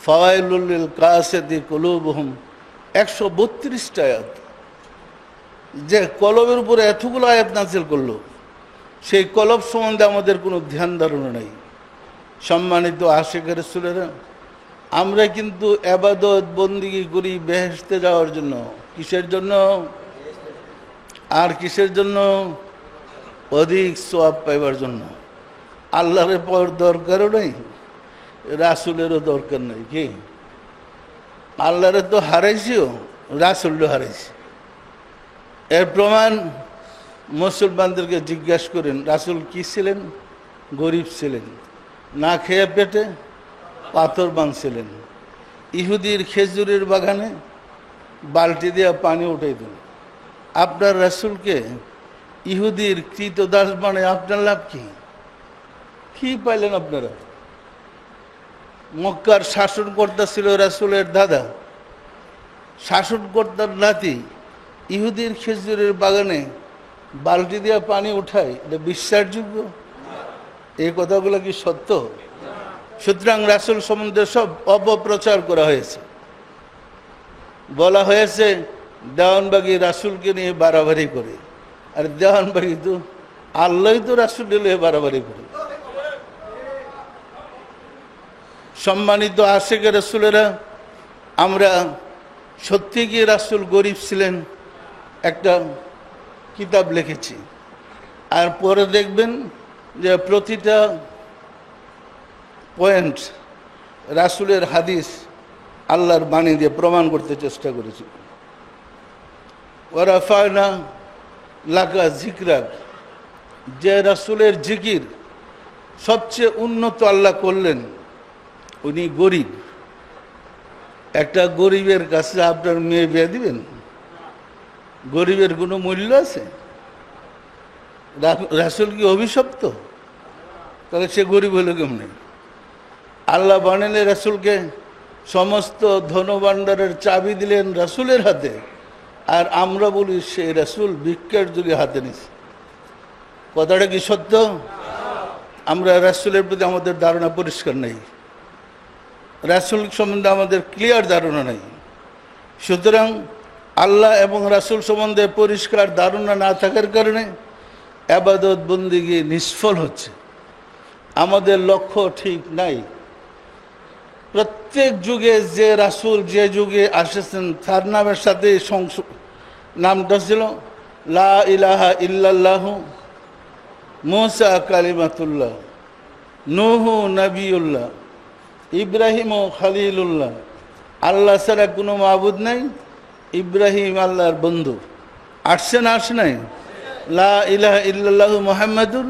ফাওয়াইলুল লিল কাসিয়াতি কুলুবুহুম। 132টা আয়াত। যে কলবের উপরে এতগুলো আয়াত নাজিল করলো, সেই কলব সম্বন্ধে আমাদের কোনো ধ্যান ধারণা নেই। সম্মানিত আশিকের রাসূলেরা, আমরা কিন্তু ইবাদত বন্দেগী করি বেহেশতে যাওয়ার জন্য। কিসের জন্য? আর কিসের জন্য? অধিক সওয়াব পাইবার জন্য। আল্লাহর পর দরকারও নেই, রাসূলেরও দরকার নেই। কি আল্লাহরে তো হারাইছিও, রাসূলও হারাইছি। এর প্রমাণ মুসলমানদেরকে জিজ্ঞাসা করেন, রাসূল কি ছিলেন? গরিব ছিলেন, না খেয়ে পেটে পাথর বাঁধছিলেন। ইহুদির খেজুরের বাগানে বালতি দিয়ে পানি উঠাই দেন। আপনার রাসূলকে ইহুদির কৃতদাস মানে আপনার লাভ কি? কি পাইলেন আপনারা? মক্কার শাসনকর্তা ছিল রাসূলের দাদা, শাসনকর্তার নাতি ইহুদির খেজুরের বাগানে বালতি দিয়ে পানি উঠায়, এটা বিশ্বাসযোগ্য? এই কথাগুলো কি সত্য? সুতরাং রাসূল সম্বন্ধে সব অপপ্রচার করা হয়েছে। বলা হয়েছে দেওয়ানবাগী রাসূলকে নিয়ে বাড়াবাড়ি করে। আর দেওয়ানবাগী তো আল্লাহই তো রাসূল নিয়ে বাড়াবাড়ি করে। সম্মানিত আশিকের রাসূলেরা, আমরা সত্যি কি রাসূল গরিব ছিলেন একটা কিতাব লিখেছি। আর পরে দেখবেন যে প্রতিটা পয়েন্ট রাসূলের হাদিস আল্লাহর বাণী দিয়ে প্রমাণ করতে চেষ্টা করেছি। ওয়ারাফায়না লাকা যিকরাক, যে রাসূলের জিকির সবচেয়ে উন্নত আল্লাহ করলেন, উনি গরিব। একটা গরিবের কাছে আপনার মেয়ে বিয়ে দিবেন? গরিবের কোনো মূল্য আছে? রাসূল কি অভিশপ্ত? তাহলে সে গরিব হলো কেমনে? আল্লাহ বানালে রাসূলকে সমস্ত ধনভাণ্ডারের চাবি দিলেন রাসূলের হাতে, আর আমরা বলি সে রাসূল ভিক্ষার যুগে হাতে নিছে। কথাটা কি সত্য? আমরা রাসূলের প্রতি আমাদের ধারণা পরিষ্কার নেই, রাসূল সম্বন্ধে আমাদের ক্লিয়ার ধারণা নেই। সুতরাং আল্লাহ এবং রাসূল সম্বন্ধে পরিষ্কার ধারণা না থাকার কারণে ইবাদত বন্দেগী নিষ্ফল হচ্ছে। আমাদের লক্ষ্য ঠিক নাই। প্রত্যেক যুগে যে রাসূল যে যুগে আসেছেন তার নামের সাথে নামটা ছিল লা ইলাহা ইল্লাল্লাহু, মূসা কালিমাতুল্লাহ, নূহু নবিউল্লাহ, ইব্রাহিম ও খলিলুল্লাহ। আল্লাহ ছাড়া কোনো মাবুদ নাই, ইব্রাহিম আল্লাহর বন্ধু। আসছে না আসে নাই? লা ইলাহা ইল্লাল্লাহু মুহাম্মাদুর।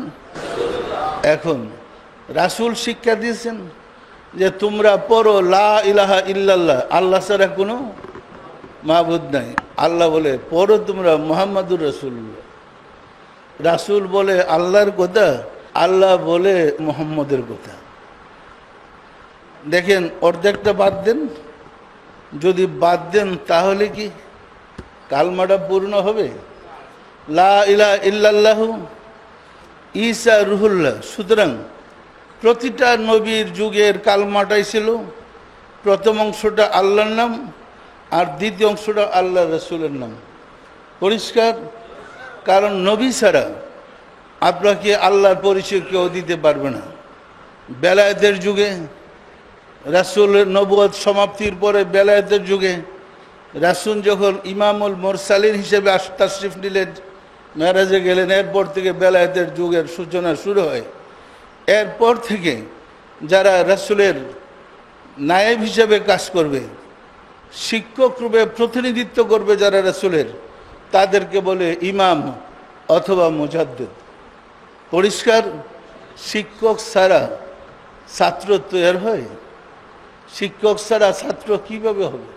এখন রাসূল শিক্ষা দিয়েছেন যে তোমরা পড়ো লা ইলাহা ইল্লাল্লাহ, আল্লাহ ছাড়া কোনো মাবুদ নাই। আল্লাহ বলে পড়ো তোমরা মুহাম্মাদুর রাসূলুল্লাহ। রাসূল বলে আল্লাহর কথা, আল্লাহ বলে মুহাম্মদের কথা। দেখেন অর্ধেকটা বাদ দেন, যদি বাদ দেন তাহলে কি কালমাটা পূর্ণ হবে? লা ইলাহা ইল্লাল্লাহু ঈসা রুহুল্লাহ। সুতরাং প্রতিটা নবীর যুগের কালমাটাই ছিল প্রথম অংশটা আল্লাহর নাম, আর দ্বিতীয় অংশটা আল্লাহ রাসূলের নাম। পরিষ্কার? কারণ নবী ছাড়া আপনাকে আল্লাহর পরিচয় কেউ দিতে পারবে না। বেলায়েতের যুগে রাসূলের নবুয়ত সমাপ্তির পরে বেলায়েতের যুগে রাসূল যখন ইমামুল মুরসালিন হিসেবে তাশরিফ নিলেন, মেরাজে গেলেন, এরপর থেকে বেলায়েতের যুগের সূচনা শুরু হয়। এরপর থেকে যারা রাসূলের নায়েব হিসেবে কাজ করবে, শিক্ষক রূপে প্রতিনিধিত্ব করবে যারা রাসূলের, তাদেরকে বলে ইমাম অথবা মুজাদ্দিদ। পরিষ্কার? শিক্ষক ছাড়া ছাত্র তৈরি হয়? শিক্ষক ছাড়া ছাত্র কিভাবে হবে?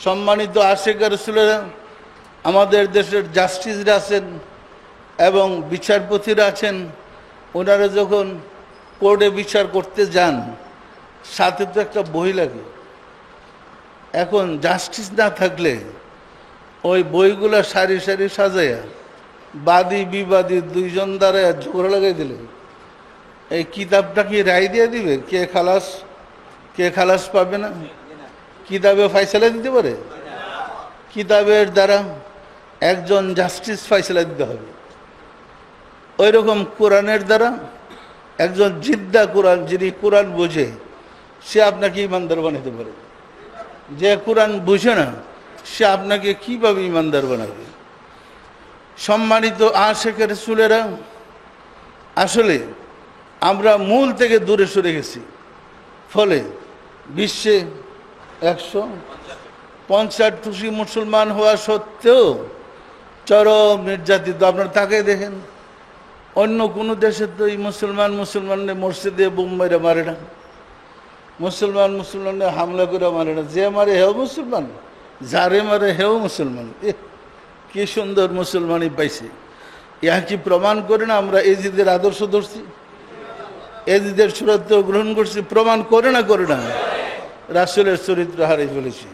সম্মানিত আশিকের রাসূলেরা, আমাদের দেশের জাস্টিসরা আছেন এবং বিচারপতিরা আছেন, ওনারা যখন কোর্টে বিচার করতে যান সাথে তো একটা বই লাগে। এখন জাস্টিস না থাকলে ওই বইগুলো সারি সারি সাজাইয়া বাদী বিবাদী দুইজন দ্বারা ঝগড়া লাগাই দিলে এই কিতাবটা কি রায় দিয়ে দিবে কে খালাস কে খালাস পাবে না? কিতাবে ফয়সালা দিতে পারে? কিতাবের দ্বারা একজন জাস্টিস ফয়সালা দিতে হবে। ওই রকম কোরআনের দ্বারা একজন জিদ্দা কোরআন, যিনি কোরআন বোঝে, সে আপনাকে ইমানদার বানাতে পারে। যে কোরআন বুঝে না, সে আপনাকে কিভাবে ইমানদার বানাবে? সম্মানিত আশিক রাসূলেরা, আসলে আমরা মূল থেকে দূরে সরে গেছি। ফলে বিশ্বে 150 মুসলমান হওয়া সত্ত্বেও চরম নির্যাতিত। আপনারা তাকে দেখেন, অন্য কোনো দেশে তো এই মুসলমানদের মসজিদে বোম মেরে মারে না, মুসলমানদের হামলা করে মারে না। যে মারে হেও মুসলমান, যারে মারে হেও মুসলমান। কি সুন্দর মুসলমানই পাইছে। ইহা কি প্রমাণ করে না আমরা এজিদের আদর্শ ধরছি, এজিদের চরিত্র গ্রহণ করছি? প্রমাণ করে না রাসূলের চরিত্র হারিয়ে ফেলেছি।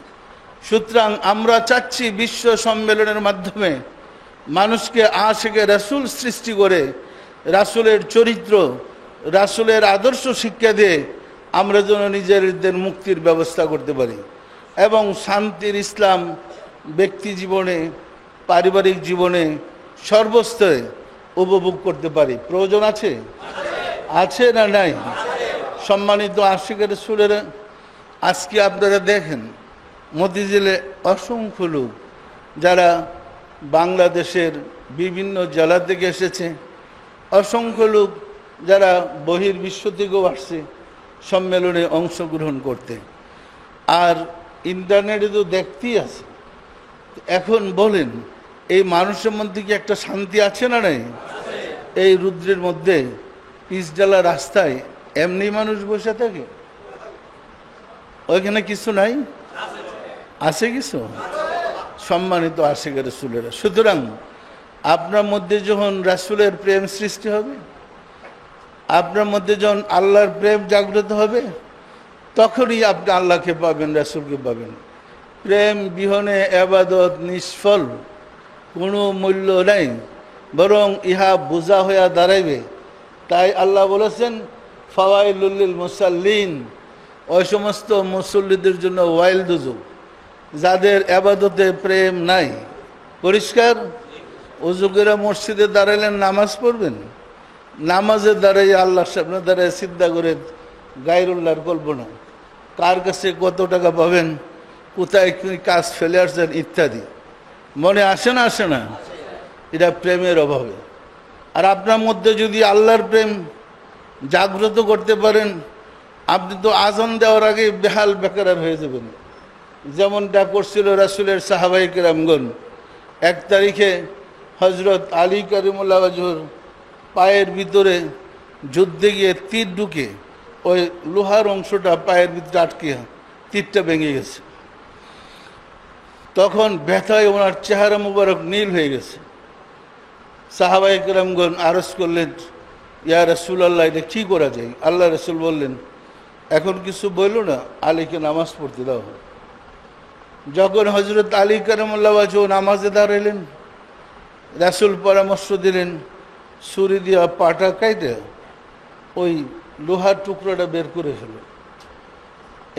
সুতরাং আমরা চাচ্ছি বিশ্ব সম্মেলনের মাধ্যমে মানুষকে আশিকে রাসূল সৃষ্টি করে রাসূলের চরিত্র, রাসূলের আদর্শ শিক্ষা দিয়ে আমরা যেন নিজেদের মুক্তির ব্যবস্থা করতে পারি এবং শান্তির ইসলাম ব্যক্তি জীবনে, পারিবারিক জীবনে, সর্বস্তরে উপভোগ করতে পারি। প্রয়োজন আছে না নাই? সম্মানিত আশিকের রাসূলেরা, আজকে আপনারা দেখেন মতিঝিলে অসংখ্য লোক যারা বাংলাদেশের বিভিন্ন জেলা থেকে এসেছে, অসংখ্য লোক যারা বহির্বিশ্ব থেকেও আসছে সম্মেলনে অংশগ্রহণ করতে। আর ইন্টারনেটে তো দেখতেই আছে। এখন বলেন, এই মানুষের মধ্যে কি একটা শান্তি আছে না নাই? এই রুদ্রের মধ্যে পিচডালা রাস্তায় এমনি মানুষ বসে থাকে, ওইখানে কিছু নাই? আছে কিছু? সম্মানিত আশিক রাসূলেরা, সুতরাং আপনার মধ্যে যখন রাসূলের প্রেম সৃষ্টি হবে, আপনার মধ্যে যখন আল্লাহর প্রেম জাগ্রত হবে, তখনই আপনি আল্লাহকে পাবেন, রাসূলকে পাবেন। প্রেম বিহনে ইবাদত নিষ্ফল, কোনো মূল্য নাই, বরং ইহা বোঝা হইয়া দাঁড়াইবে। তাই আল্লাহ বলেছেন, ফাওয়াইলুল লিল মুসাল্লিন, ওই সমস্ত মুসল্লিদের জন্য ওয়াইল দুজক, যাদের ইবাদতে প্রেম নাই। পরিষ্কার? ওযু করে মসজিদে দাঁড়াইলেন, নামাজ পড়বেন, নামাজে দাঁড়াইয়া আল্লাহর সামনে দাঁড়ায় চিন্তা করে গায়রুল্লাহর কল্পনা, কার কাছে কত টাকা পাবেন, কোথায় কি কাজ ফেলে আসছেন ইত্যাদি মনে আসে না? এটা প্রেমের অভাবে। আর আপনার মধ্যে যদি আল্লাহর প্রেম জাগ্রত করতে পারেন, আপনি তো আজান দেওয়ার আগে বেহাল বেকার হয়ে যাবেন, যেমনটা করছিল রাসূলের সাহাবায়ে কেরামগণ। 1 তারিখে হযরত আলী কারিমুল্লাহ ওয়াজহুর পায়ের ভিতরে যুদ্ধে গিয়ে তীর ঢুকে ওই লোহার অংশটা পায়ের ভিতরে আটকে তীরটা ভেঙে গেছে। তখন ব্যথায় ওনার চেহারা মুবারক নীল হয়ে গেছে। সাহাবায়ে কেরামগণ আরজ করলেন, ইয়া রাসূলুল্লাহ, এটা কী করা যায়? আল্লাহ রাসূল বললেন, এখন কিছু বলল না, আলীকে নামাজ পড়তে দাও। যখন হযরত আলী কারিমুল্লাহ ওয়াজহু নামাজে দাঁড়াইলেন, রাসূল পরামর্শ দিলেন, ছুরি দিয়া পাটা কাইটে ওই লোহার টুকরোটা বের করে ফেলো।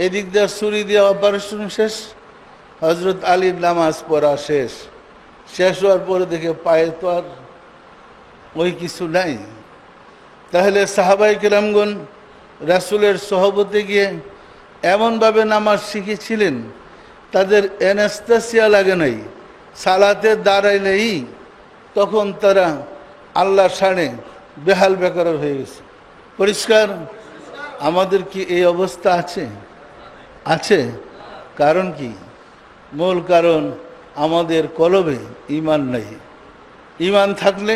এদিক দিয়ে ছুরি দিয়া অপারেশন শেষ, হযরত আলীর নামাজ পড়া শেষ হওয়ার পরে দেখে পায়ে তো আর ওই কিছু নাই। তাহলে সাহাবায়ে কেরামগণ রাসূলের সোহবতে গিয়ে এমনভাবে নামাজ শিখেছিলেন, তাদের অ্যানেস্থেসিয়া লাগে নাই। সালাতে দাঁড়াইলেই তখন তারা আল্লাহর শানে বেহাল বেকার হয়ে গেছে। পরিষ্কার? আমাদের কি এই অবস্থা আছে? কারণ কি? মূল কারণ আমাদের কলবে ঈমান নাই। ঈমান থাকলে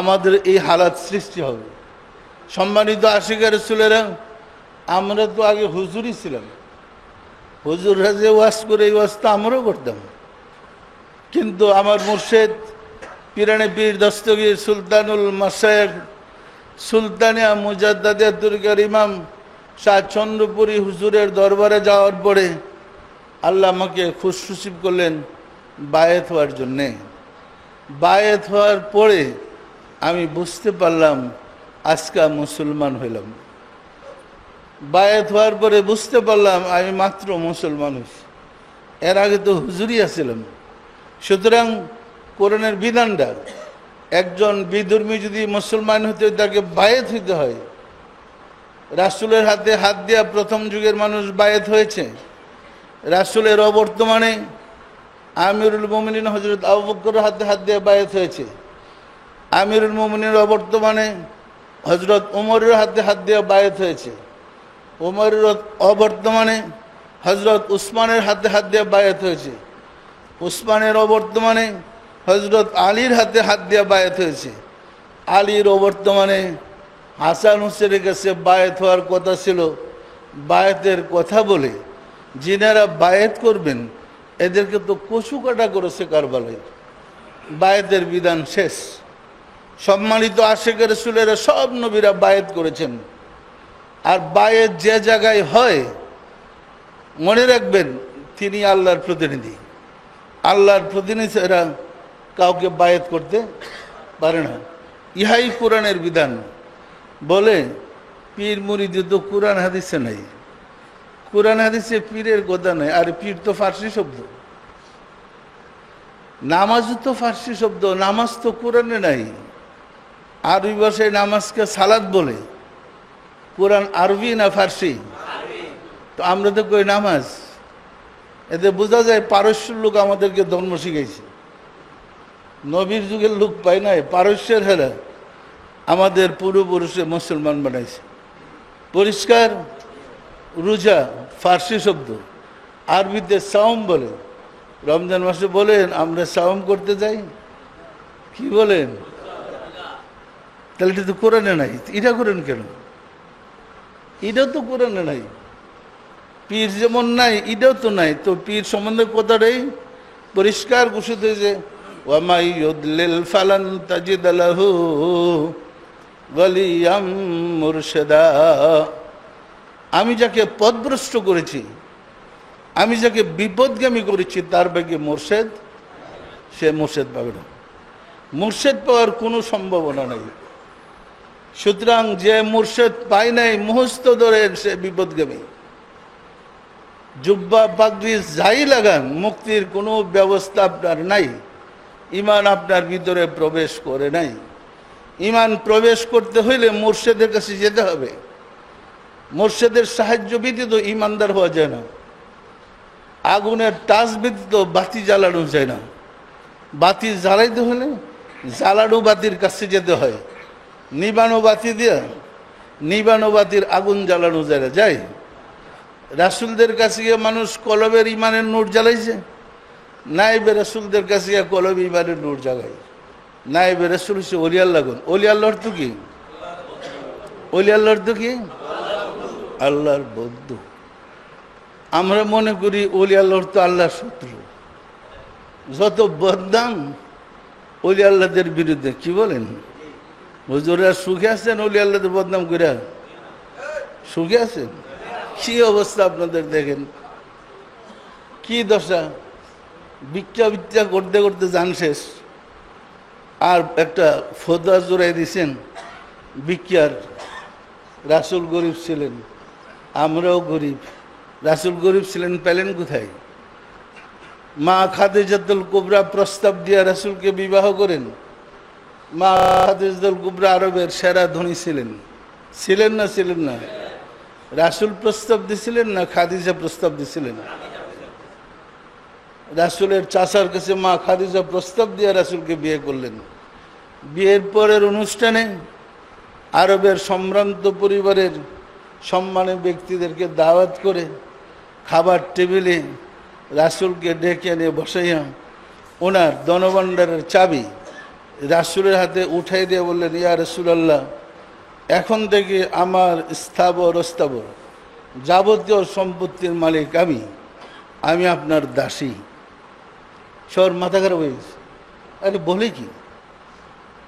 আমাদের এই হালাত সৃষ্টি হবে। সম্মানিত আশিক রাসূলেরা, আমরা তো আগে হুজুরই ছিলাম, হুজুররা যে ওয়াজ করে এই ওয়াজ তো আমরাও করতাম। কিন্তু আমার মুর্শিদ পিরানে পীর দস্তগীর সুলতানুল মাশায়েখ সুলতানিয়া মুজাদ্দাদিয়াতুল ইমাম শাহ চন্দ্রপুরী হুজুরের দরবারে যাওয়ার পরে আল্লাহ আমাকে খুশনসিব করলেন বায়েত হওয়ার জন্যে। বায়েত হওয়ার পরে আমি বুঝতে পারলাম আজকে মুসলমান হইলাম। বায়েত হওয়ার পরে বুঝতে পারলাম আমি মাত্র মুসলমান হয়েছি, এর আগে তো হুজুরই আছিলাম। সুতরাং কোরআনের বিধানটা। একজন বিধর্মী যদি মুসলমান হতে তাকে বায়েত হইতে হয়। রাসূলের হাতে হাত দিয়া প্রথম যুগের মানুষ বায়েত হয়েছে। রাসূলের অবর্তমানে আমিরুল মুমিনিন হযরত আবু বকরের হাতে হাত দিয়ে বায়েত হয়েছে। আমিরুল মুমিনিনের অবর্তমানে হযরত ওমরের হাতে হাত দিয়ে বায়েত হয়েছে। ওমরের অবর্তমানে হযরত উসমানের হাতে হাত দিয়ে বায়েত হয়েছে। উসমানের অবর্তমানে হযরত আলীর হাতে হাত দিয়ে বায়েত হয়েছে। আলীর অবর্তমানে হাসান হুসেনের কাছে বায়েত হওয়ার কথা ছিল। বায়েতের কথা বলে যিনারা বায়েত করবেন এদেরকে তো কচু কাটা করেছে কারবালায়। বায়েতের বিধান শেষ। সম্মানিত আশিকের রাসূলেরা সব নবীরা বায়েত করেছেন। আর বায়েত যে জায়গায় হয় মনে রাখবেন তিনি আল্লাহর প্রতিনিধি। আল্লাহর প্রতিনিধিরা কাউকে বায়েত করতে পারে না। ইহাই কোরআনের বিধান। বলে পীর মুরিদ তো কোরআন হাদিসে নাই। কোরআন হাদিসে পীরের কথা নাই। আর পীর তো ফার্সি শব্দ। নামাজও তো ফার্সি শব্দ। নামাজ তো কোরআনে নাই। আরবি ভাষায় নামাজকে সালাত বলে। কোরআন আরবি না ফার্সি? তো আমরা তো কই নামাজ। এতে বোঝা যায় পারস্যের লোক আমাদেরকে ধর্ম শিখাইছে। নবীর যুগের লোক পাই নাই, পারস্যের হেরা আমাদের পূর্বপুরুষে মুসলমান বানাইছে। পরিষ্কার। রোজা ফার্সি শব্দ। আরবিতে সাওম বলে। রমজান মাসে বলেন আমরা সাওম করতে যাই, কি বলেন? তাহলে এটা তো কোরআনে নাই। এটা করেন কেন? এটাও তো কোরআনে নাই। পীর যেমন নাই এটাও তো নাই। তো পীর সম্বন্ধে কথাটাই পরিষ্কার ঘোষিত হয়েছে, ওয়ামাই ইউদলিল ফালান তাজিদ লাহু ওয়ালিয়াম মুরশিদা। আমি যাকে পথভ্রষ্ট করেছি, আমি যাকে বিপদগামী করেছি তার ভাগ্যে মোরশেদ, সে মোরশেদ পাবে না। মোরশেদ পাওয়ার কোনো সম্ভাবনা নেই। সুতরাং যে মোরশেদ পায় নাই মুহস্ত ধরে সে বিপদগামী। জুব্বা পাগড়ি যাই লাগান মুক্তির কোনো ব্যবস্থা আপনার নাই। ঈমান আপনার ভিতরে প্রবেশ করে নাই। ঈমান প্রবেশ করতে হইলে মুর্শিদের কাছে যেতে হবে। মুর্শিদের সাহায্য ব্যতীত ঈমানদার হওয়া যায় না। আগুনের টাচ ব্যতীত বাতি জ্বালানো যায় না। বাতি জ্বালাইতে হলে জ্বালানো বাতির কাছে যেতে হয়। নিবানো বাতি দিয়া নিবানো বাতির আগুন জ্বালানো যায় না। যায়? রাসূলদের কাছে গিয়ে মানুষ কলবের ঈমানের নূর জ্বালাইছে। নায়েবে রাসূলদের কাছে গিয়ে কলবে ঈমানের নূর জ্বালায়। নায়েবে রাসূল হচ্ছে ওলি আল্লাহ। ওলি আল্লাহর অর্থ কি? ওলি আল্লাহর অর্থ কি? আল্লাহর বন্ধু। আমরা মনে করি ওলি আল্লাহ অর্থ আল্লাহর শত্রু। যত বদনাম ওলি আল্লাহদের বিরুদ্ধে। কি বলেন? হুজুরা সুখে আছেন ওলি আল্লাহদের বদনাম করে? সুখে আছেন? কি অবস্থা আপনাদের দেখেন, কি দশা। ভিক্ষা করতে করতে যান শেষ। আর একটা ফতোয়া জোড়াই দিয়েছেন ভিক্ষার। রাসূল গরিব ছিলেন, আমরাও গরিব। রাসূল গরিব ছিলেন পেলেন কোথায়? মা খাদিজাতুল কুবরা প্রস্তাব দিয়া রাসূলকে বিবাহ করেন। মা খাদিজাতুল কুবরা আরবের সেরা ধনী ছিলেন। ছিলেন না ছিলেন না? রাসূল প্রস্তাব দিছিলেন না খাদিজা প্রস্তাব দিছিলেন? রাসূলের চাচার কাছে মা খাদিজা প্রস্তাব দিয়ে রাসূলকে বিয়ে করলেন। বিয়ের পরের অনুষ্ঠানে আরবের সম্ভ্রান্ত পরিবারের সম্মানী ব্যক্তিদেরকে দাওয়াত করে খাবার টেবিলে রাসূলকে ডেকে এনে বসাইয়া ওনার ধনভাণ্ডারের চাবি রাসূলের হাতে উঠাই দিয়ে বললেন, ইয়া রাসূলুল্লাহ, এখন থেকে আমার স্থাবর অস্থাবর যাবতীয় সম্পত্তির মালিক আমি আপনার দাসী। সর মাথা খারাপ হয়ে গেছে। আরে বলে কি?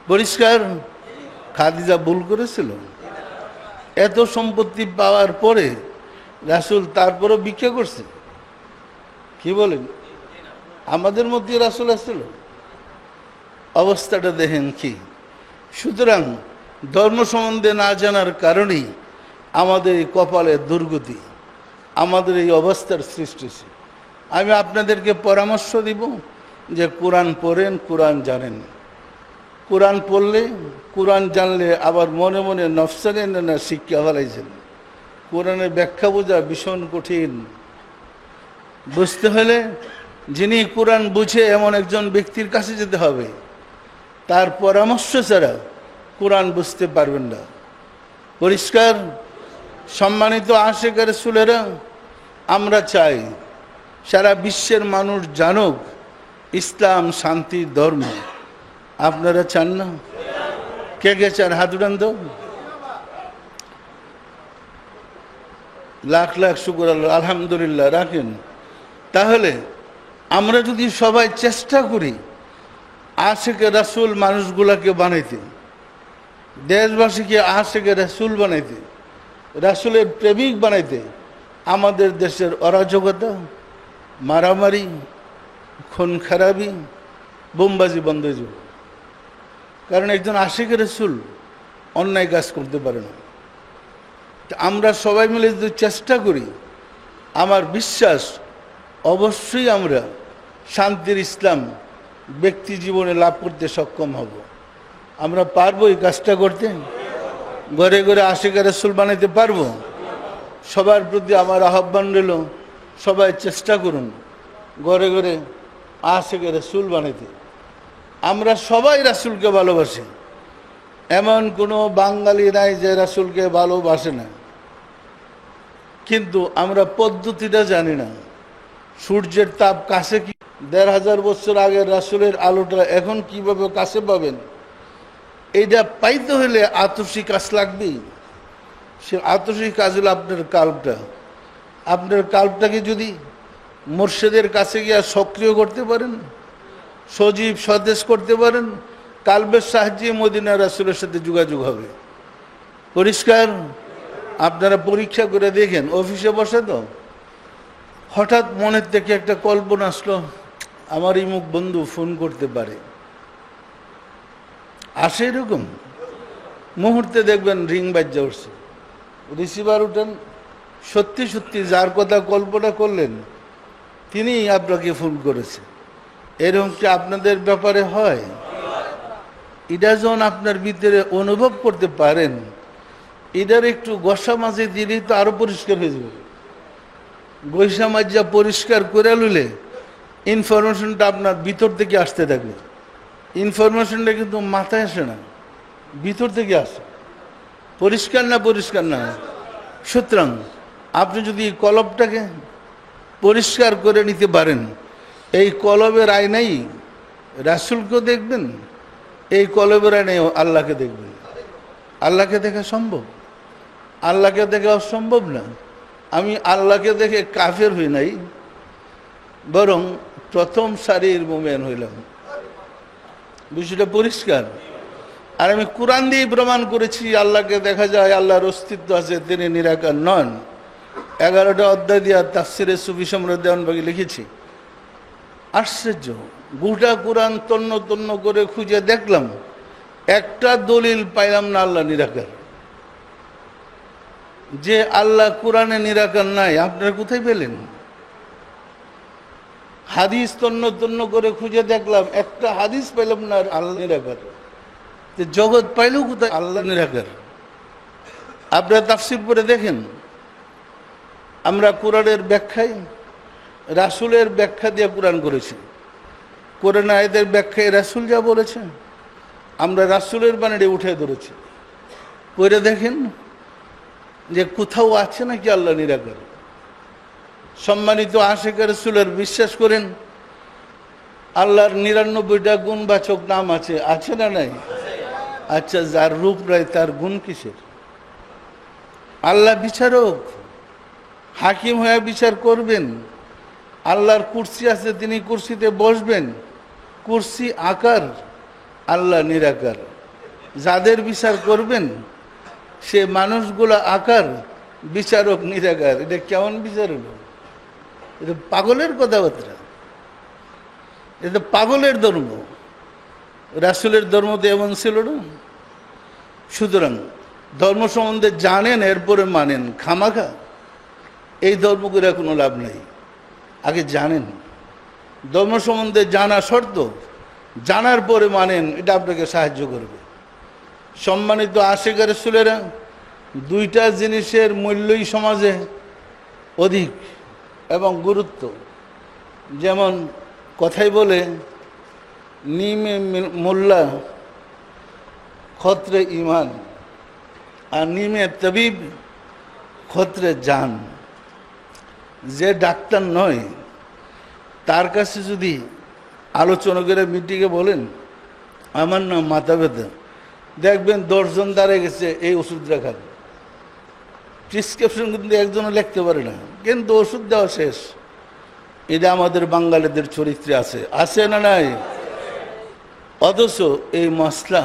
পরিষ্কার। খাদিজা ভুল করেছিল? এত সম্পত্তি পাওয়ার পরে রাসূল তারপরও ভিক্ষা করছে? কি বলেন? আমাদের মধ্যে রাসূল আসছিল? অবস্থাটা দেখেন কি। সুতরাং ধর্ম সম্বন্ধে না জানার কারণেই আমাদের এই কপালের দুর্গতি, আমাদের এই অবস্থার সৃষ্টি। আমি আপনাদেরকে পরামর্শ দিব, যে কোরআন পড়েন, কোরআন জানেন। কোরআন পড়লে, কোরআন জানলে আবার মনে মনে নফসানে না শিক্ষা ফেলাইছেন। কোরআনের ব্যাখ্যা বোঝা ভীষণ কঠিন। বুঝতে হলে যিনি কোরআন বুঝে এমন একজন ব্যক্তির কাছে যেতে হবে, তার পরামর্শ ছাড়া কোরআন বুঝতে পারবেন না। পরিষ্কার? সম্মানিত আশিক রাসূলেরা, আমরা চাই সারা বিশ্বের মানুষ জানুক ইসলাম শান্তির ধর্ম। আপনারা চান না? কে কে চান? হাত উঠান তো। লাখ লাখ শুকর আল্লাহ, আলহামদুলিল্লাহ। রাখেন। তাহলে আমরা যদি সবাই চেষ্টা করি আশিকে রাসূল মানুষগুলাকে বানাইতে, দেশবাসীকে আশিকে রাসূল বানাইতে, রাসূলের প্রেমিক বানাইতে, আমাদের দেশের অরাজকতা, মারামারি, খুন খারাপি, বোমবাজি বন্ধ হয়ে যাবে। কারণ একজন আশিকে রাসূল অন্যায় কাজ করতে পারে না। আমরা সবাই মিলে যদি চেষ্টা করি, আমার বিশ্বাস অবশ্যই আমরা শান্তির ইসলাম ব্যক্তি জীবনে লাভ করতে সক্ষম হব। আমরা পারবো এই কাজটা করতে? ঘরে ঘরে আশিকে রাসূল বানাইতে পারবো? সবার প্রতি আমার আহ্বান রইল, সবাই চেষ্টা করুন ঘরে ঘরে আশিকে রাসূল বানাইতে। আমরা সবাই রাসূলকে ভালোবাসি, এমন কোনো বাঙালি নাই যে রাসূলকে ভালোবাসে না। কিন্তু আমরা পদ্ধতিটা জানি না। সূর্যের তাপ কাছে, কি ১৫০০ বছর আগের রাসূলের আলোটা এখন কিভাবে কাছে পাবেন? এইটা পাইতে হলে আতসী কাজ লাগবেই। সে আতসী কাজ হলো আপনার কাল্পটা। আপনার কাল্পটাকে যদি মুর্শিদের কাছে গিয়ে সক্রিয় করতে পারেন, সজীব সতেজ করতে পারেন, কাল্পের সাহায্যে মদিনা রাসূলের সাথে যোগাযোগ হবে। পরিষ্কার? আপনারা পরীক্ষা করে দেখেন। অফিসে বসে তো হঠাৎ মনের থেকে একটা কল্পনা আসলো, আমার ইমুক বন্ধু ফোন করতে পারে। আসে এরকম মুহূর্তে দেখবেন রিং বাজ্যা উঠছে, রিসিভার উঠেন, সত্যি সত্যি যার কথা কল্পনা করলেন তিনি আপনাকে ফোন করেছে। এরকম কি আপনাদের ব্যাপারে হয়? এটা যখন আপনার ভিতরে অনুভব করতে পারেন, এটার একটু গসা মাঝে দিলেই তো আরো পরিষ্কার হয়ে যাবে। গৈসা মাজা পরিষ্কার করে লইলে ইনফরমেশনটা আপনার ভিতর থেকে আসতে থাকবে। ইনফরমেশনটা কিন্তু মাথায় আসে না, ভিতর থেকে আসে। পরিষ্কার না? পরিষ্কার না? সুতরাং আপনি যদি কলবটাকে পরিষ্কার করে নিতে পারেন, এই কলবের আয়নাই রাসূলকেও দেখবেন, এই কলবের আয়নায় আল্লাহকে দেখবেন। আল্লাহকে দেখা সম্ভব? আল্লাহকে দেখা অসম্ভব না। আমি আল্লাহকে দেখে কাফের হই নাই, বরং প্রথম সারির মুমিন হইলাম। বিষয়টা পরিষ্কার। আর আমি কোরআন দিয়ে প্রমাণ করেছি আল্লাহকে দেখা যায়, আল্লাহর অস্তিত্ব আছে, তিনি নিরাকার নন। 11টা অধ্যায় দিয়ে তাফসিরে সুফি সম্রাট দেওয়ানবাগী লিখেছি। আশ্চর্য, গোটা কোরআন তন্ন তন্ন করে খুঁজে দেখলাম, একটা দলিল পাইলাম না আল্লাহ নিরাকার। যে আল্লাহ কোরআনে নিরাকার নাই, আপনারা কোথায় পেলেন? হাদিস তন্ন তন্ন করে খুঁজে দেখলাম, একটা হাদিস পাইলাম না আল্লাহ নিরাকার। জগৎ পাইলেও কোথায় আল্লাহ নিরাকার? আপনারা তাফসীর পড়ে দেখেন। আমরা কোরআনের ব্যাখ্যায় রাসূলের ব্যাখ্যা দিয়ে কোরআন করেছি। কোরআন আয়াতের ব্যাখ্যায় রাসূল যা বলেছেন আমরা রাসূলের বাণীতে উঠে ধরেছি। পড়ে দেখেন যে কোথাও আছে নাকি আল্লাহ নিরাকার। সম্মানিত আশিক রাসূলের বিশ্বাস করেন আল্লাহর ৯৯টা গুণবাচক নাম আছে, আছে না নাই? আচ্ছা, যার রূপ নাই তার গুণ কিসের? আল্লাহ বিচারক, হাকিম হয়ে বিচার করবেন। আল্লাহর কুরসি আছে, তিনি কুরসিতে বসবেন। কুরসি আকার, আল্লাহ নিরাকার। যাদের বিচার করবেন সে মানুষগুলা আকার, বিচারক নিরাকার। এটা কেমন বিচার হলো? এটা পাগলের কথাবার্তা, এটা পাগলের ধর্ম। রাসূলের ধর্ম তো এমন ছিল না। সুতরাং ধর্ম সম্বন্ধে জানেন, এরপরে মানেন। খামাখা এই ধর্ম করে কোনো লাভ নেই। আগে জানেন, ধর্ম সম্বন্ধে জানা শর্ত, জানার পরে মানেন, এটা আপনাকে সাহায্য করবে। সম্মানিত আশিক রাসূলেরা দুইটা জিনিসের মূল্যই সমাজে অধিক এবং গুরুত্ব। যেমন কথাই বলে, নিমে মোল্লা খত্রে ইমান, আর নিমে তবিব খত্রে জান। যে ডাক্তার নয় তার কাছে যদি আলোচনা করে মিটিংয়ে বলেন আমার নাম মাথা ব্যথা, দেখবেন 10 জন দাঁড়িয়ে গেছে এই ওষুধ রাখার। প্রেসক্রিপশন কিন্তু একজনও লিখতে পারে না, কিন্তু ওষুধ দেওয়া শেষ। এটা আমাদের বাঙালিদের চরিত্রে আছে, আছে না নাই? অথচ এই মশলা,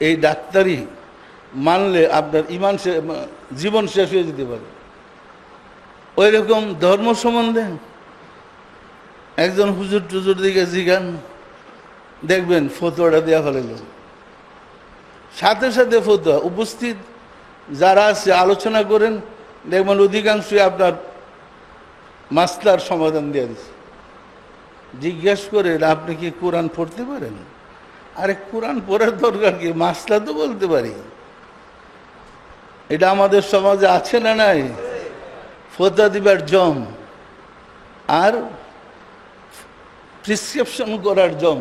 এই ডাক্তারি মানলে আপনার ইমান জীবন শেষ হয়ে যেতে পারে। ওই রকম ধর্ম সম্বন্ধে একজন হুজুর টুজুর দিকে জিগান, দেখবেন ফতোয়াটা দেওয়া ফেলাইল। সাথে সাথে ফতোয়া উপস্থিত যারা আছে আলোচনা করেন, দেখবেন অধিকাংশই আপনার মাসলার সমাধান দিয়ে দিচ্ছে। জিজ্ঞেস করেন আপনি কি কোরআন পড়তে পারেন? আরে কোরআন পড়ার দরকার কি, মাসলা তো বলতে পারি। এটা আমাদের সমাজে আছে না নাই? ফতোয়া দিবার জম আর প্রেসক্রিপশন করার জম,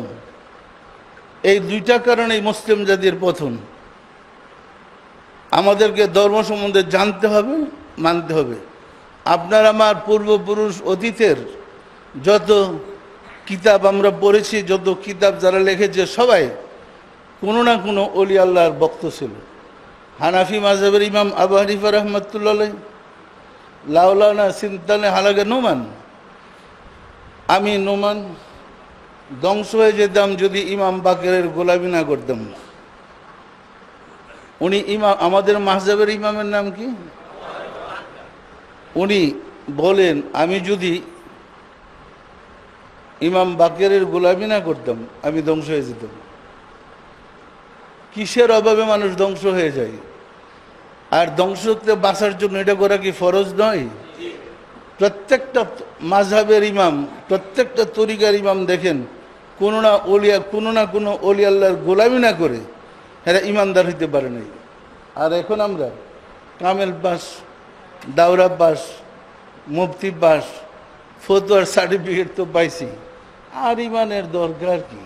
এই দুইটা কারণেই মুসলিম জাতির পতন। আমাদেরকে ধর্ম সম্বন্ধে জানতে হবে, মানতে হবে। আপনার আমার পূর্বপুরুষ অতীতের যত কিতাব আমরা পড়েছি, যত কিতাব যারা লিখেছে, সবাই কোনো না কোনো অলি আল্লাহর ভক্ত ছিল। হানাফি মাযহাবের ইমাম আবু হানিফা রাহমাতুল্লাহ আলাইহি, লাউলানা সিনতানে হালাগে নোমান, আমি নোমান ধ্বংস হয়ে যেতাম যদি ইমাম বাকেরের গোলামি না করতাম। উনি ইমাম, আমাদের মাযহাবের ইমামের নাম কি? উনি বলেন আমি যদি ইমাম বাকেরের গোলামি না করতাম আমি ধ্বংস হয়ে যেতাম। কিসের অভাবে মানুষ ধ্বংস হয়ে যায়? আর ধ্বংস থেকে বাঁচার জন্য এটা করা কি ফরজ নয়? প্রত্যেকটা মাযহাবের ইমাম, প্রত্যেকটা তরিকার ইমাম দেখেন কোনো না কোনো অলি আল্লাহর গোলামি না করে এরা ইমানদার হইতে পারে নাই। আর এখন আমরা কামেল পাস, দাওরা পাস, মুফতি পাস, ফতোয়ার সার্টিফিকেট তো পাইছি, আর ইমানের দরকার কি?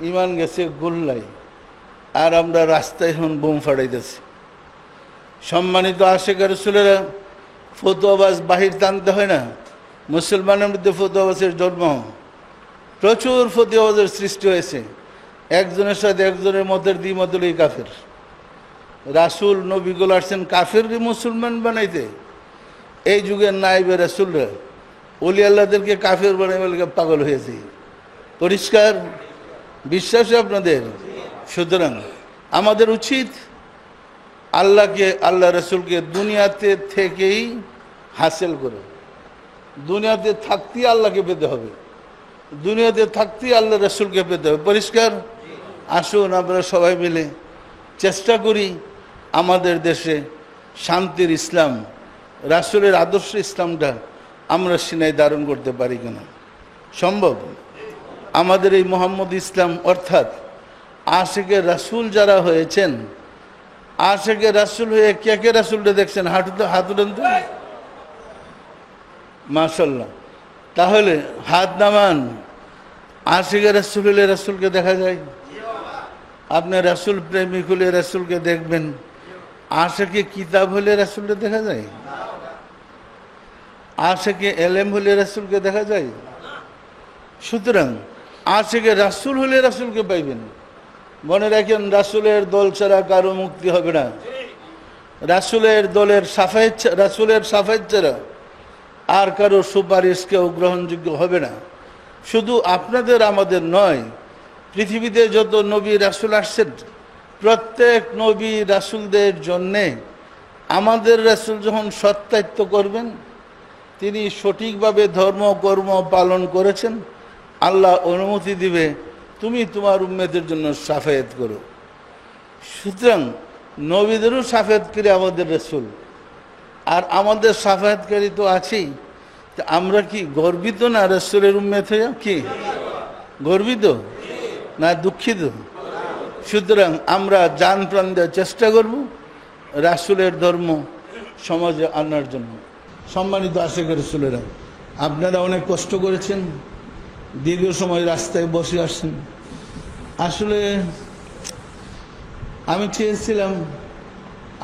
ইমান গেছে গোল্লাই, আর আমরা রাস্তায় এখন বোম ফাটাইতেছি। সম্মানিত আশিক রাসূলেরা, ফতোয়াবাজ বাহির টানতে হয় না। মুসলমানের মধ্যে ফতোয়াবাজের জন্ম, প্রচুর ফতোয়াবাজের সৃষ্টি হয়েছে। একজনের সাথে একজনের মতের দ্বিমত হলেই কাফের। রাসূল নবীগুলো আসছেন কাফেরই মুসলমান বানাইতে। এই যুগের নায়েবে রাসূলরা ওলি আল্লাহদেরকে কাফের বানাই বলে পাগল হয়েছে। পরিষ্কার বিশ্বাস আপনাদের? সুতরাং আমাদের উচিত আল্লাহকে, আল্লাহ রাসূলকে দুনিয়াতে থেকেই হাসিল করে। দুনিয়াতে থাকতেই আল্লাহকে পেতে হবে, দুনিয়াতে থাকতেই আল্লাহ রাসূলকে পেতে হবে। পরিষ্কার? আসুন আমরা সবাই মিলে চেষ্টা করি আমাদের দেশে শান্তির ইসলাম, রাসূলের আদর্শ ইসলামটা আমরা সিনায় ধারণ করতে পারি কিনা। সম্ভব? আমাদের এই মুহাম্মদ ইসলাম অর্থাৎ আশিকে রাসূল যারা হয়েছেন, আশিকে রাসূল হয়ে কে কে রাসূলটা দেখছেন? হাত উঠান তো। মাশাআল্লাহ। তাহলে হাত নামান। আশিকে রাসূল হলে রাসূলকে দেখা যায়? আপনি রাসূল প্রেমিক হলে রাসূলকে দেখবেন। আশিকে কিতাব হলে রাসূলকে দেখা যায়? আশিকে এলেম হলে রাসূলকে দেখা যায়? সুতরাং আশিকে রাসূল হলে রাসূলকে পাইবেন। মনে রাখেন, রাসূলের দল ছাড়া কারো মুক্তি হবে না। রাসূলের দলের সাফায়েত, রাসূলের সাফায়েত ছাড়া আর কারো সুপারিশ কেউ গ্রহণযোগ্য হবে না। শুধু আপনাদের আমাদের নয়, পৃথিবীতে যত নবী রাসূল আসছেন প্রত্যেক নবী রাসূলদের জন্যে আমাদের রাসূল যখন সত্যায়িত করবেন, তিনি সঠিকভাবে ধর্ম কর্ম পালন করেছেন, আল্লাহ অনুমতি দিবে তুমি তোমার উম্মতের জন্য সাফায়েত করো। সুতরাং নবীদেরও সাফায়েতকারী আমাদের রাসূল, আর আমাদের সাফায়েতকারী তো আছেই। তা আমরা কি গর্বিত না রাসূলের উম্মত হয়ে? কি গর্বিত না দুঃখিত? সুতরাং আমরা জান প্রাণ দেওয়ার চেষ্টা করব রাসূলের ধর্ম সমাজে আনার জন্য। সম্মানিত আশিক রাসূলেরা, আপনারা অনেক কষ্ট করেছেন, দীর্ঘ সময় রাস্তায় বসে আসছেন। আসলে আমি চেয়েছিলাম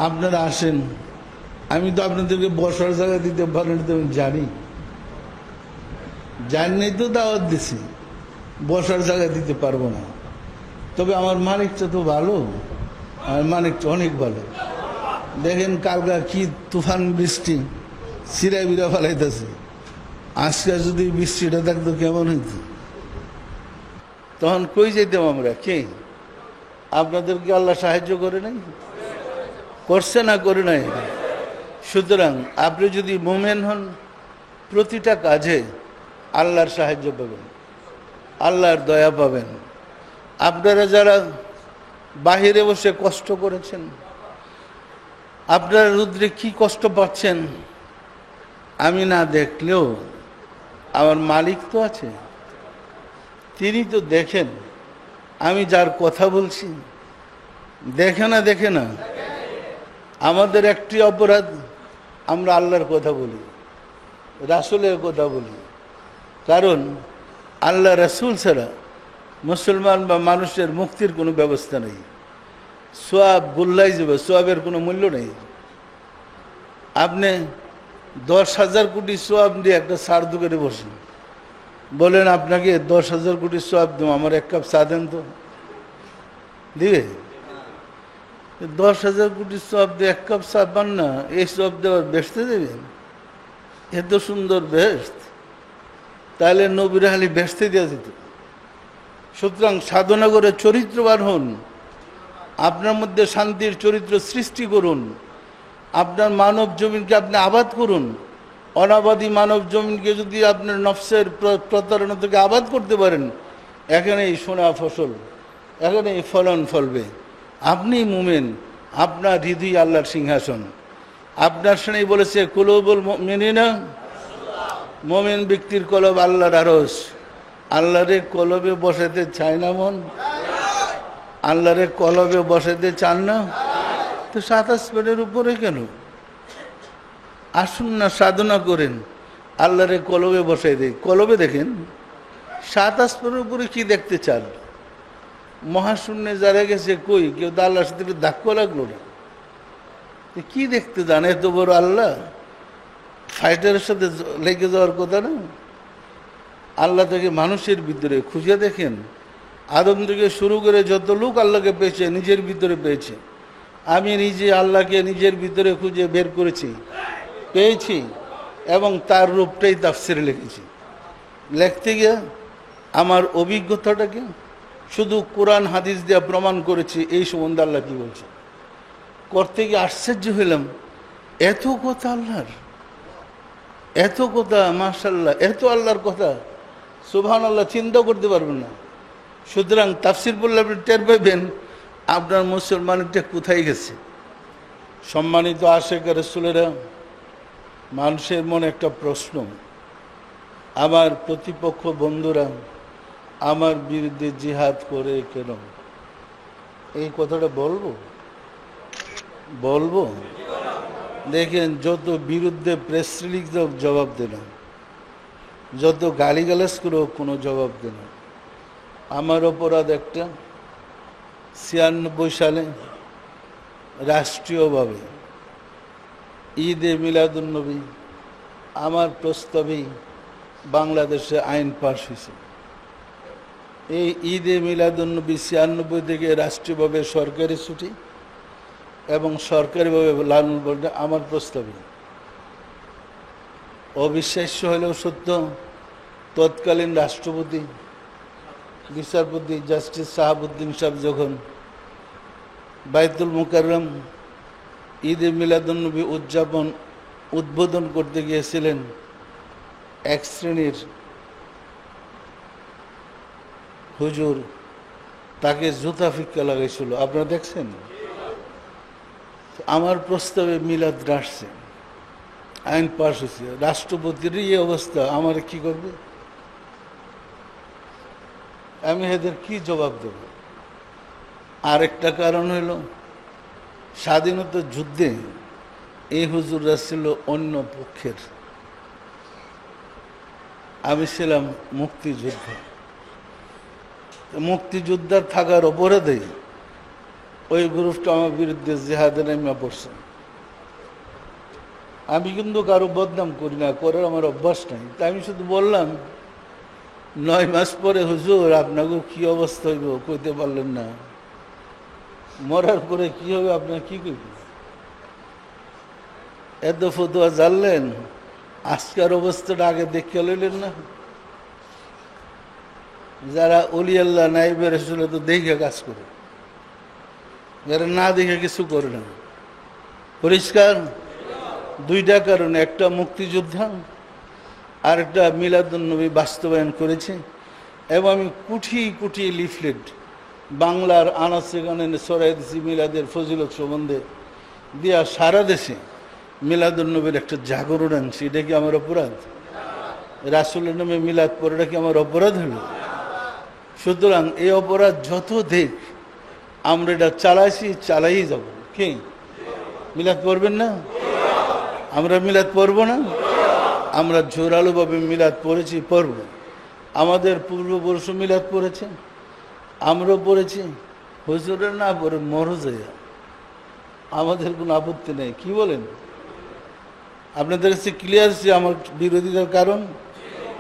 আপনারা আসেন, আমি তো আপনাদেরকে বসার জায়গা দিতে পারেন তো আমি জানি তো দাওয়াত দিছি, বসার জায়গা দিতে পারবো না। তবে আমার মালিকটা তো ভালো, আমার মালিকটা অনেক ভালো। দেখেন কালকা কি তুফান বৃষ্টি সিরাই বিরা ফেলাইতেছে, আজকে যদি বৃষ্টিটা থাকতো কেমন হইতো, তখন কই যেতাম আমরা? কে আপনাদেরকে আল্লাহ সাহায্য করে নাই? করছে না করে নাই? সুতরাং আপনি যদি মুমিন হন, প্রতিটা কাজে আল্লাহর সাহায্য পাবেন, আল্লাহর দয়া পাবেন। আপনারা যারা বাহিরে বসে কষ্ট করেছেন, আপনারা রুদ্রে কি কষ্ট পাচ্ছেন আমি না দেখলেও আমার মালিক তো আছে, তিনি তো দেখেন। আমি যার কথা বলছি দেখে না? আমাদের একটি অপরাধ, আমরা আল্লাহর কথা বলি, রাসূলের কথা বলি। কারণ আল্লাহ রাসূল ছাড়া মুসলমান বা মানুষের মুক্তির কোনো ব্যবস্থা নেই। সোয়াব গোল্লাই যাবে, সোয়াবের কোনো মূল্য নেই। আপনি 10,000 কোটি সোয়াব দিয়ে একটা চার দোকানে বসেন, বলেন আপনাকে 10,000 কোটি সোয়াব দেবো, আমার এক কাপ চা দেন তো, দিবে? 10,000 কোটি সোয়াব দিয়ে এক কাপ চা পান না, এই সোয়াব দেওয়ার বেসতে দেবেন? এত সুন্দর বেস্ট, তাহলে নবীর হালি বেসতে দেওয়া যেত। সুতরাং সাধনা করে চরিত্রবান হন, আপনার মধ্যে শান্তির চরিত্র সৃষ্টি করুন, আপনার মানব জমিনকে আপনি আবাদ করুন। অনাবাদী মানব জমিনকে যদি আপনার নফসের প্রতারণা থেকে আবাদ করতে পারেন, এখানেই সোনা ফসল, এখানেই ফলন ফলবে। আপনি মুমিন, আপনার হৃদয় আল্লাহর সিংহাসন। আপনার শুনেই বলেছে কুলুবুল মুমিনিনা, মুমিন ব্যক্তির কলব আল্লাহর আরশ। আল্লাহরে কলবে বসাতে চায় না মন? আল্লাহরে কলবে বসাতে চান না তো 7 আসমানের উপরে কেন? আসুন না, সাধনা করেন, আল্লাহরে কলবে বসাই দেয়। কলবে দেখেন 7 আসমানের উপরে কি দেখতে চান? মহাশূন্যে যারা গেছে কই, কেউ তো আল্লাহর সাথে ধাক্কা লাগলো না, কি দেখতে যান? এত বড় আল্লাহ, ফাইটারের সাথে লেগে যাওয়ার কথা না। আল্লাহ থেকে মানুষের ভিতরে খুঁজে দেখেন, আদম থেকে শুরু করে যত লোক আল্লাহকে পেয়েছে নিজের ভিতরে পেয়েছে। আমি নিজে আল্লাহকে নিজের ভিতরে খুঁজে বের করেছি, পেয়েছি, এবং তার রূপটাই তাফসিরে লিখেছি। লিখতে গিয়ে আমার অভিজ্ঞতাটাকে শুধু কোরআন হাদিস দিয়ে প্রমাণ করেছি এই সম্বন্ধে আল্লাহ কি বলছে। করতে গিয়ে আশ্চর্য হইলাম, এত কথা আল্লাহর, এত কথা, মাশাআল্লাহ, এত আল্লাহর কথা, সুবহানাল্লাহ, চিন্তা করতে পারবেন না। সুতরাং তাফসির বললে আপনি টের পাবেন আপনার মুসলমানটা কোথায় গেছে। সম্মানিত আশিক রাসূলেরা, মানুষের মনে একটা প্রশ্ন, আমার প্রতিপক্ষ বন্ধুরা আমার বিরুদ্ধে জিহাদ করে কেন? এই কথাটা বলবো? দেখেন, যত বিরুদ্ধে প্রেস রিলিজ হোক জবাব দেন, যত গালিগালাজ করে হোক কোনো জবাব দেন। আমার অপরাধ একটা, 96 সালে রাষ্ট্রীয়ভাবে ঈদে মিলাদুন্নবী আমার প্রস্তাবেই বাংলাদেশে আইন পাশ হয়েছে। এই ঈদে মিলাদুন্নবী 96 থেকে রাষ্ট্রীয়ভাবে সরকারি ছুটি এবং সরকারিভাবে লালন বলতে আমার প্রস্তাবে। অবিশ্বাস্য হলেও সত্য, তৎকালীন রাষ্ট্রপতি বিচারপতি জাস্টিস শাহাবুদ্দিন সাহেব যখন বাইতুল মুকাররম ঈদে মিলাদুন্নবী উদ্বোধন করতে গিয়েছিলেন, এক শ্রেণীর হুজুর তাকে জুতা ফিক্কা লাগাইছিল, আপনারা দেখছেন। আমার প্রস্তাবে মিলাদ আসছে, আইন পাশ হয়েছে, রাষ্ট্রপতিরই এই অবস্থা, আমার কি করবে? আমি এদের কি জবাব দেব? আরেকটা কারণ হইল, স্বাধীনতা যুদ্ধে এই হুজুররা ছিল অন্য পক্ষের, আমি ছিলাম মুক্তিযোদ্ধা। মুক্তিযোদ্ধার থাকার অপরাধে ওই গ্রুপটা আমার বিরুদ্ধে জেহাদে নেমে পড়ছে। আমি কিন্তু কারো বদনাম করি না, করার আমার অভ্যাস নাই। তাই আমি শুধু বললাম 9 মাস পরে হুজুর আপনাকে কি অবস্থা হইব কইতে পারলেন না, মরার পরে কি হবে আপনার কি করবেন? এত ফতুয়া জানলেন, আজকের অবস্থাটা আগে দেখে লইলেন না? যারা অলি আল্লাহ নাই বেরেছিল তো দেখে কাজ করে, যারা না দেখে কিছু করে না। পরিষ্কার দুইটা কারণ, একটা মুক্তিযোদ্ধা আর একটা মিলাদুন্নবী বাস্তবায়ন করেছে। এবং আমি কোটি কোটি লিফলেট বাংলার আনাচে গানে ছড়াই দিছি মিলাদের ফজিলত সম্বন্ধে দিয়া, সারা দেশে মিলাদুন্নবীর একটা জাগরণ আনছি। এটা কি আমার অপরাধ? রাসূলের নামে মিলাদ পড়াটা কি আমার অপরাধ হলো? সুতরাং এই অপরাধ যত দেখ, আমরা এটা চালাইছি, চালাই যাব। কি মিলাদ পড়বেন না? আমরা মিলাদ পড়ব না? আমরা জোরালোভাবে মিলাদ পড়েছি, পড়ব। আমাদের পূর্বপুরুষ মিলাদ পড়েছে, আমরাও পড়েছি। হুজুরের না পড়ে মরজাইয়া আমাদের কোনো আপত্তি নেই। কি বলেন? আপনাদের কাছে ক্লিয়ার যে আমার বিরোধিতার কারণ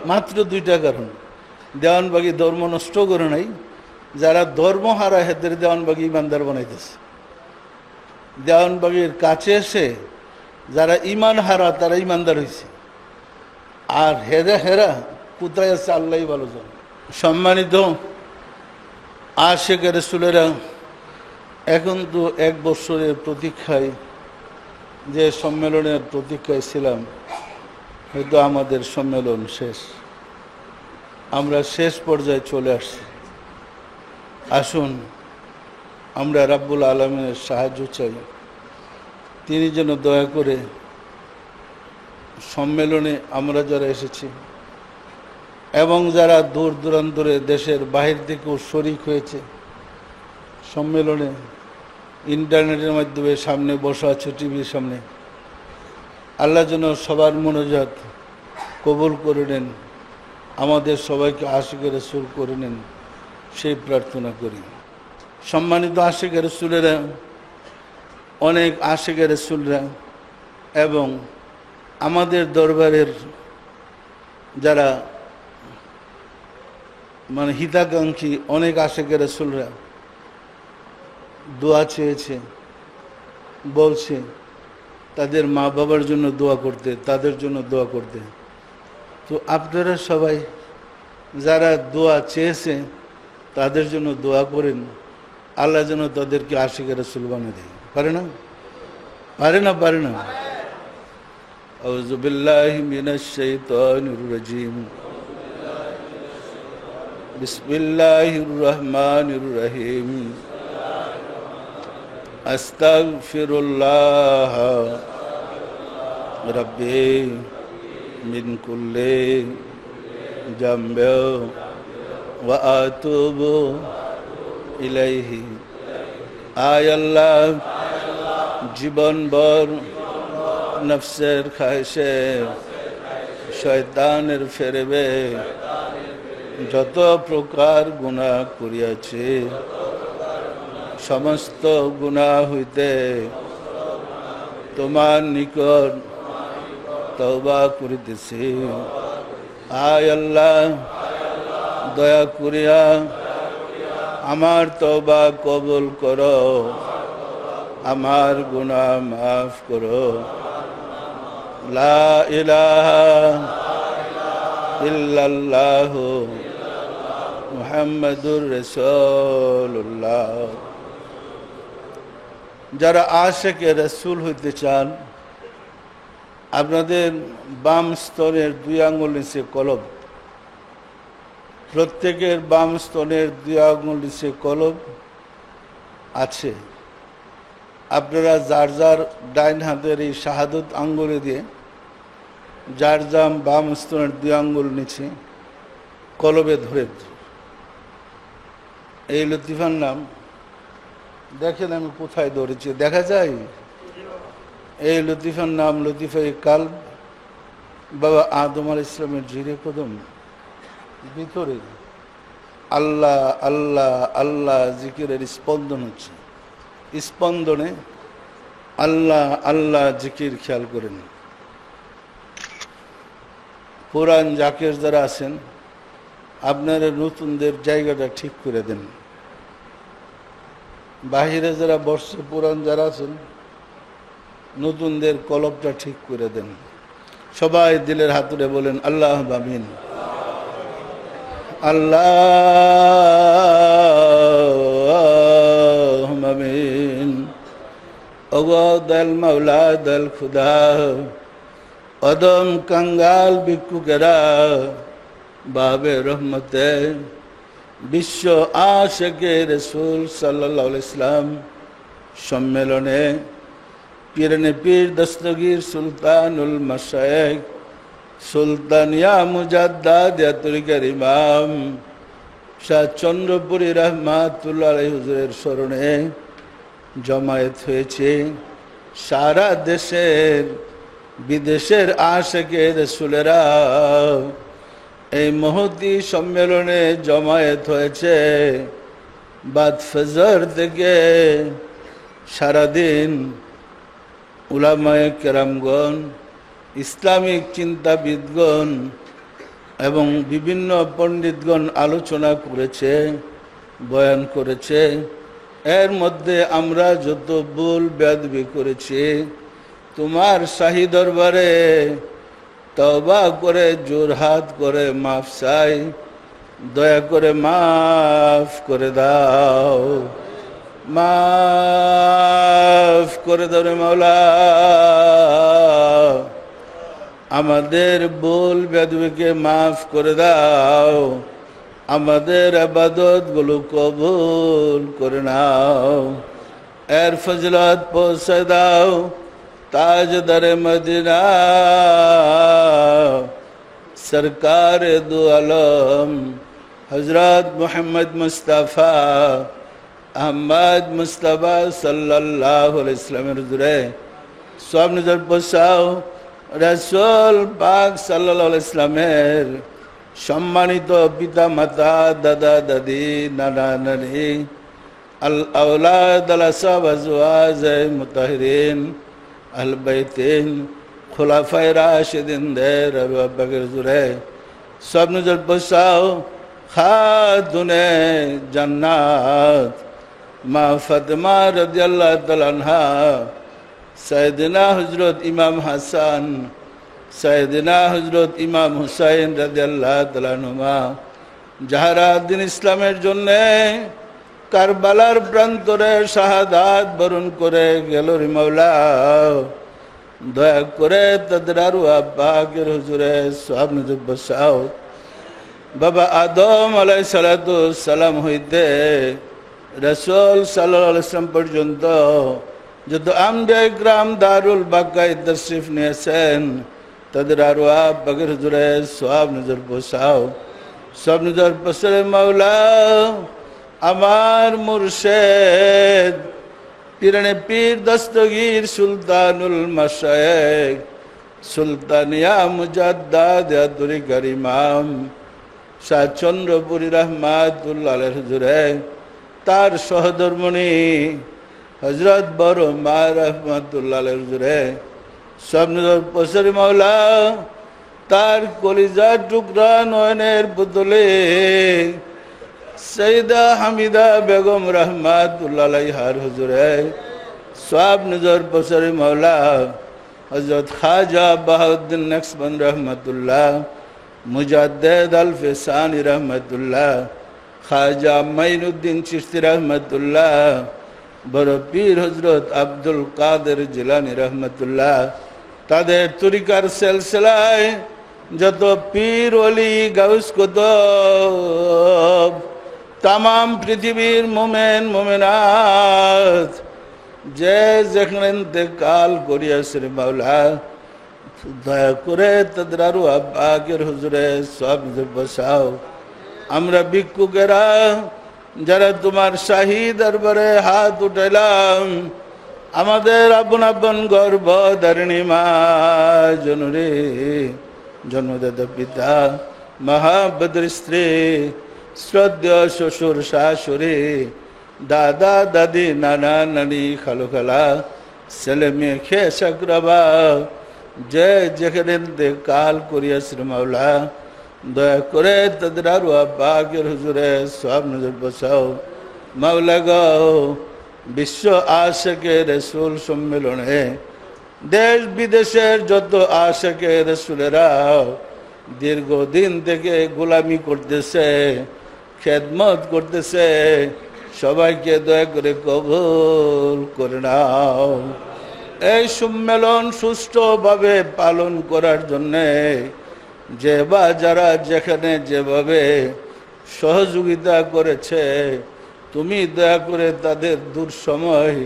মাত্র দুইটা কারণ। দেওয়ানবাগি ধর্ম নষ্ট করে নাই, যারা ধর্ম হারা হেদের দেওয়ানবাগি ইমানদার বানাইতেছে। দেওয়ানবাগির কাছে এসে যারা ইমান হারা তারা ইমানদার হয়েছে, আর হেরা কোথায় আছে আল্লাহ ভালো জানে। সম্মানিত আশিক রাসূলেরা, এখন তো 1 বছরের প্রতীক্ষায়, যে সম্মেলনের প্রতীক্ষায় ছিলাম, হয়তো আমাদের সম্মেলন শেষ, আমরা শেষ পর্যায়ে চলে আসছি। আসুন আমরা রাব্বুল আলামিনের সাহায্য চাই, তিনি যেন দয়া করে সম্মেলনে আমরা যারা এসেছি এবং যারা দূর দূরান্তরে দেশের বাহির থেকেও শরিক হয়েছে সম্মেলনে, ইন্টারনেটের মাধ্যমে সামনে বসা আছে টিভির সামনে, আল্লাহ যেন সবার মনোজাত কবুল করে নেন, আমাদের সবাইকে আশিকে রাসূল করে নেন, সেই প্রার্থনা করি। সম্মানিত আশিকে রাসূলেরা, অনেক আশিকে রাসূলরা এবং আমাদের দরবারের যারা হিতাকাঙ্ক্ষী অনেক আশিকে রাসূলরা দোয়া চেয়েছে, বলছে তাদের মা বাবার জন্য দোয়া করতে, তাদের জন্য দোয়া করতে। তো আপনারা সবাই যারা দোয়া চেয়েছে তাদের জন্য দোয়া করেন, আল্লাহ যেন তাদেরকে আশিকে রাসূল বানিয়ে দেয়। পারে না? পারে না? পারে না? আউযু বিল্লাহি মিনাশ শাইতানির রাজীম। বিসমিল্লাহির রহমানির রহিম। আস্তাগফিরুল্লাহ রাব্বি মিন কুল্লি জামবি ওয়া আতুবু ইলাইহি। আয় আল্লাহ, জীবনভর নফসের খায়েশে শয়তানের ফেরবে যত প্রকার গুনাহ করিয়াছি, সমস্ত গুনাহ হইতে তোমার নিকট তওবা করিতেছি। আয় আল্লাহ, দয়া করিয়া আমার তওবা কবুল করো, আমার গুনাহ মাফ করো। লা ইলাহা ইল্লাল্লাহু মুহাম্মাদুর রাসূলুল্লাহ। যারা আশিকে রাসূল হইতে চান, আপনাদের বাম স্তনের 2 আঙ্গুল নিচে কলব, প্রত্যেকের বাম স্তনের 2 আঙ্গুল নিচে কলব আছে। আপনারা যার যার ডাইন হাতের এই শাহাদত আঙ্গুলে দিয়ে যার জাম বাম স্তনের 2 আঙ্গুল নিচে কলবে ধরে। এই লতিফার নাম দেখেন আমি কোথায় ধরেছি, দেখা যায়? এই লতিফার নাম লতিফায়ে কালব। বাবা আদম আলাইহিস সালামের জিরে কদম ভিতরে আল্লাহ আল্লাহ আল্লাহ জিকিরের স্পন্দন হচ্ছে। স্পন্দনে আল্লাহ আল্লাহ জিকির খেয়াল করেন। পুরান জাকের যারা আছেন আপনারা নতুনদের জায়গাটা ঠিক করে দেন। বাহিরে যারা বসছে পুরান যারা আছেন নতুনদের কলবটা ঠিক করে দেন। সবাই দিলের হাতুড়ে বলেন আল্লাহ আমিন। আল্লাহ আমিন। ওগো দয়াল মাওলা দয়াল খুদা, অদম কাঙ্গাল ভিক্ষুকেরা বাবে রহমতে বিশ্ব আশিকে রাসূল সাল্লাল্লাহু আলাইহি সাল্লাম সম্মেলনে পীরনে পীর দস্তগীর সুলতানুল মাশায়েখ সুলতানিয়া মুজাদ্দাদিয়া তরিকার ইমাম শাহ চন্দ্রপুরী রহমাতুল্লাহ আলাইহি হুজুরের স্মরণে জমায়েত হয়েছে। সারা দেশের বিদেশের আশিকে রাসূলেরা এই মহতি সম্মেলনে জমায়েত হয়েছে। বাদ ফজর থেকে সারাদিন উলামায়ে কেরামগণ, ইসলামিক চিন্তাবিদগণ এবং বিভিন্ন পণ্ডিতগণ আলোচনা করেছে, বয়ান করেছে। এর মধ্যে আমরা যত ভুল বেয়াদবি করেছি তোমার শাহী দরবারে তওবা করে জোরহাত করে মাফ চাই, দয়া করে মাফ করে দাও, মাফ করে দাও রে মাওলা। আমাদের ভুল বেয়াদবিকে মাফ করে দাও, আমাদের ইবাদত গুলো কবুল করে নাও। এর ফজলত পৌঁছে দাও তাজদারে মদিনা সরকার দু আলম হযরত মুহাম্মদ মুস্তাফা আহমদ মুস্তাফা সাল্লাল্লাহু আলাইহি ওয়াসাল্লামের হুজুরে সব নজর বসাও। রাসূল পাক সাল্লাল্লাহু আলাইহি ওয়াসাল্লামের সম্মানিত পিতা মাতা, দাদা দাদি, নানা নানি, আল আওলাদ আল আসহাব আজওয়াজ মুতাহহিরিন আল বাইতিন খুলাফায়ে রাশিদিনদের আবু বকর হুজুরে সব নজর বসাও। খাতুনে জান্নাত মা ফাতেমা রাদিয়াল্লাহু তাআলা আনহা, সাইয়েদনা হযরত ইমাম হাসান, সাইয়েদনা হযরত ইমাম হুসাইন রাদিয়াল্লাহু তাআলা আনহুমা যাহারা দ্বীন ইসলামের জন্য কারবালার প্রান্তরে শাহাদাত বরণ করে গেল রে মাওলা, দয়া করে তাদের আরওয়াহ পাকের হুজুরে সওয়াব নজর বসাও। বাবা আদম আলাইহিস সালাতু সালাম হইতে রাসূল সাল্লাল্লাহু আলাইহি ওয়াসাল্লাম পর্যন্ত যত আম্বিয়া ইকরাম দারুল বাকায় তশরিফ নিয়েছেন তাদের আরওয়াহ পাকের হুজুরে সওয়াব নজর বসাও। সব নজর বসারে মাওলা। আমার মুর্শিদ পীরনে পীর দস্তগীর সুলতানুল মাশায়েখ সুলতানিয়া মুজাদ্দাদিয়া তরিকার ইমাম শাহ চন্দ্রপুরী রহমাতুল্লাহ আলাইহি হুজুরে তার সহধর্মণী হযরত বড় মা রহমাতুল্লাহ আলাইহি হুজুরে সব নজর বসারে মাওলা। তার কলিজার টুকরা নয়নের পুতলে সৈয়দা হামিদা বেগম রহমাতুল্লাহ আলাইহার হুজুরে সব নজর বসারে মাওলা। হযরত খাজা বাহাউদ্দিন নকশবন্দ রহমাতুল্লাহ, মুজাদ্দিদ আল ফিসানি রহমাতুল্লাহ, খাজা মাইনুদ্দিন চিশতি রহমাতুল্লাহ, বড় পীর হযরত আব্দুল কাদের জিলানী রহমাতুল্লাহ, তাদের তরিকার সিলসিলায় যত পীর ওলি গাউস কুতুব তামাম পৃথিবীর মোমেন মোমেনাত যে যেখানে ইন্তেকাল করিয়াছে রে মাওলা, দয়া করে তাদের আরো আব্বাকের হুজুরে সব বসাও। আমরা ভিক্ষুকেরা যারা তোমার শাহী দরবারে হাত উঠাইলাম, আমাদের আপন আপন গর্ভ ধারিণী মা জনরে, জন্মদাতা পিতা, মহাবদ্র স্ত্রী, শ্রদ্ধেয় শ্বশুর শাশুড়ি, দাদা দাদি, নানা নানি, খালু খালা, ছেলে মেয়ে, খেস আকরাবা, যে যেখানে কাল করিয়াছিল মাওলা, দয়া করে তাদের আরো আব্বাকের হুজুরে সব নজর বসাও। মাওলা গো, বিশ্ব আশিকে রসুল সম্মেলনে দেশ বিদেশের যত আশিকে রসুলেরা দীর্ঘদিন থেকে গোলামি করতেছে, খেদমত করতেছে, সবাইকে দয়া করে কবুল করে নাও। এই সম্মেলন সুষ্ঠুভাবে পালন করার জন্যে যে বা যারা যেখানে যেভাবে সহযোগিতা করেছে, তুমি দয়া করে তাদের দুঃসময়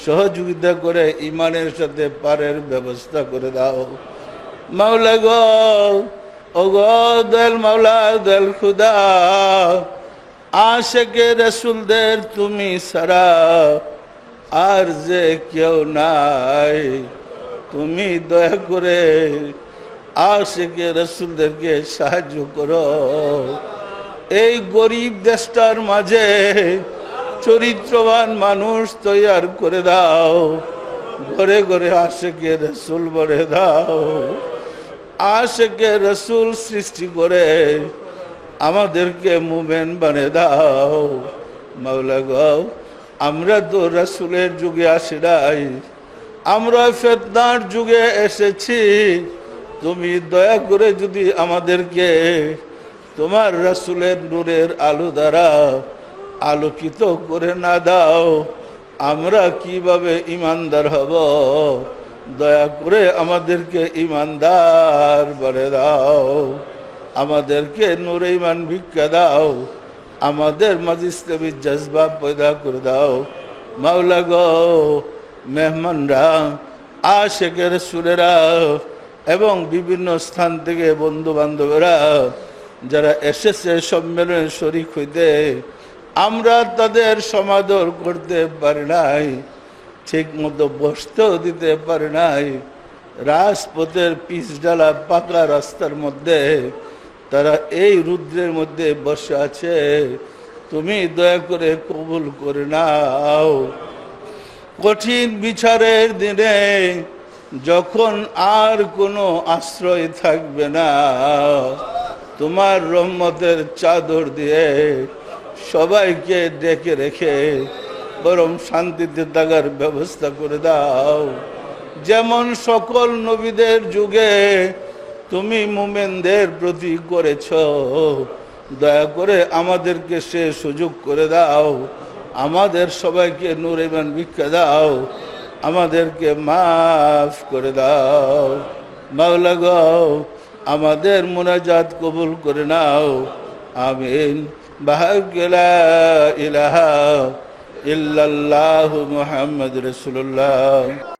সহযোগিতা করে ইমানের সাথে পারের ব্যবস্থা করে দাও। মাওলা গো, ও গো দয়াল মাওলা, দয়াল খুদা, আশিকে রাসূলদের তুমি ছাড়া আর যে কেউ নাই। তুমি দয়া করে আশিকে রাসূলদেরকে সাহায্য করো। এই গরিব দেশটার মাঝে চরিত্রবান মানুষ তৈয়ার করে দাও। ঘরে ঘরে আশিকে রাসূল ভরে দাও। আশিকে রাসূল সৃষ্টি করে আমাদেরকে মুমিন বানিয়ে দাও। মাওলা গো, আমরা তো রাসূলের যুগে আসি নাই, আমরা ফিতনার যুগে এসেছি। তুমি দয়া করে যদি আমাদেরকে তোমার রাসূলের নূরের আলো দ্বারা আলোকিত করে না দাও, আমরা কিভাবে ঈমানদার হব? দয়া করে আমাদেরকে ঈমানদার বানিয়ে দাও। আমাদেরকে নূরে ঈমান ভিক্ষা দাও। আমাদের মাঝে ইসলামী জজবা পয়দা করে দাও। মাওলা গো, মেহমানরা, আশিকে রাসূলেরা এবং বিভিন্ন স্থান থেকে বন্ধু বান্ধবেরা যারা এসেছে সম্মেলনে শরীক হইতে, আমরা তাদের সমাদর করতে পারি নাই, ঠিক মতো বসতেও দিতে পারি নাই। রাজপথের পিচ ডালা পাকা রাস্তার মধ্যে তারা এই রুদ্রের মধ্যে বসে আছে। তুমি দয়া করে কবুল করে নাও। কঠিন বিচারের দিনে যখন আর কোনো আশ্রয় থাকবে না, তোমার রহমতের চাদর দিয়ে সবাইকে ডেকে রেখে বরং শান্তিতে থাকার ব্যবস্থা করে দাও। যেমন সকল নবীদের যুগে তুমি মুমিনদের প্রতি করেছ, দয়া করে আমাদেরকে সে সুযোগ করে দাও। আমাদের সবাইকে নূর ঈমান ভিক্ষা দাও। আমাদেরকে মাফ করে দাও। মাওলা গো, আমাদের মুনাজাত কবুল করে নাও। আমিন। বাহাক লা ইলাহা ইল্লাল্লাহু মুহাম্মাদুর রাসূলুল্লাহ।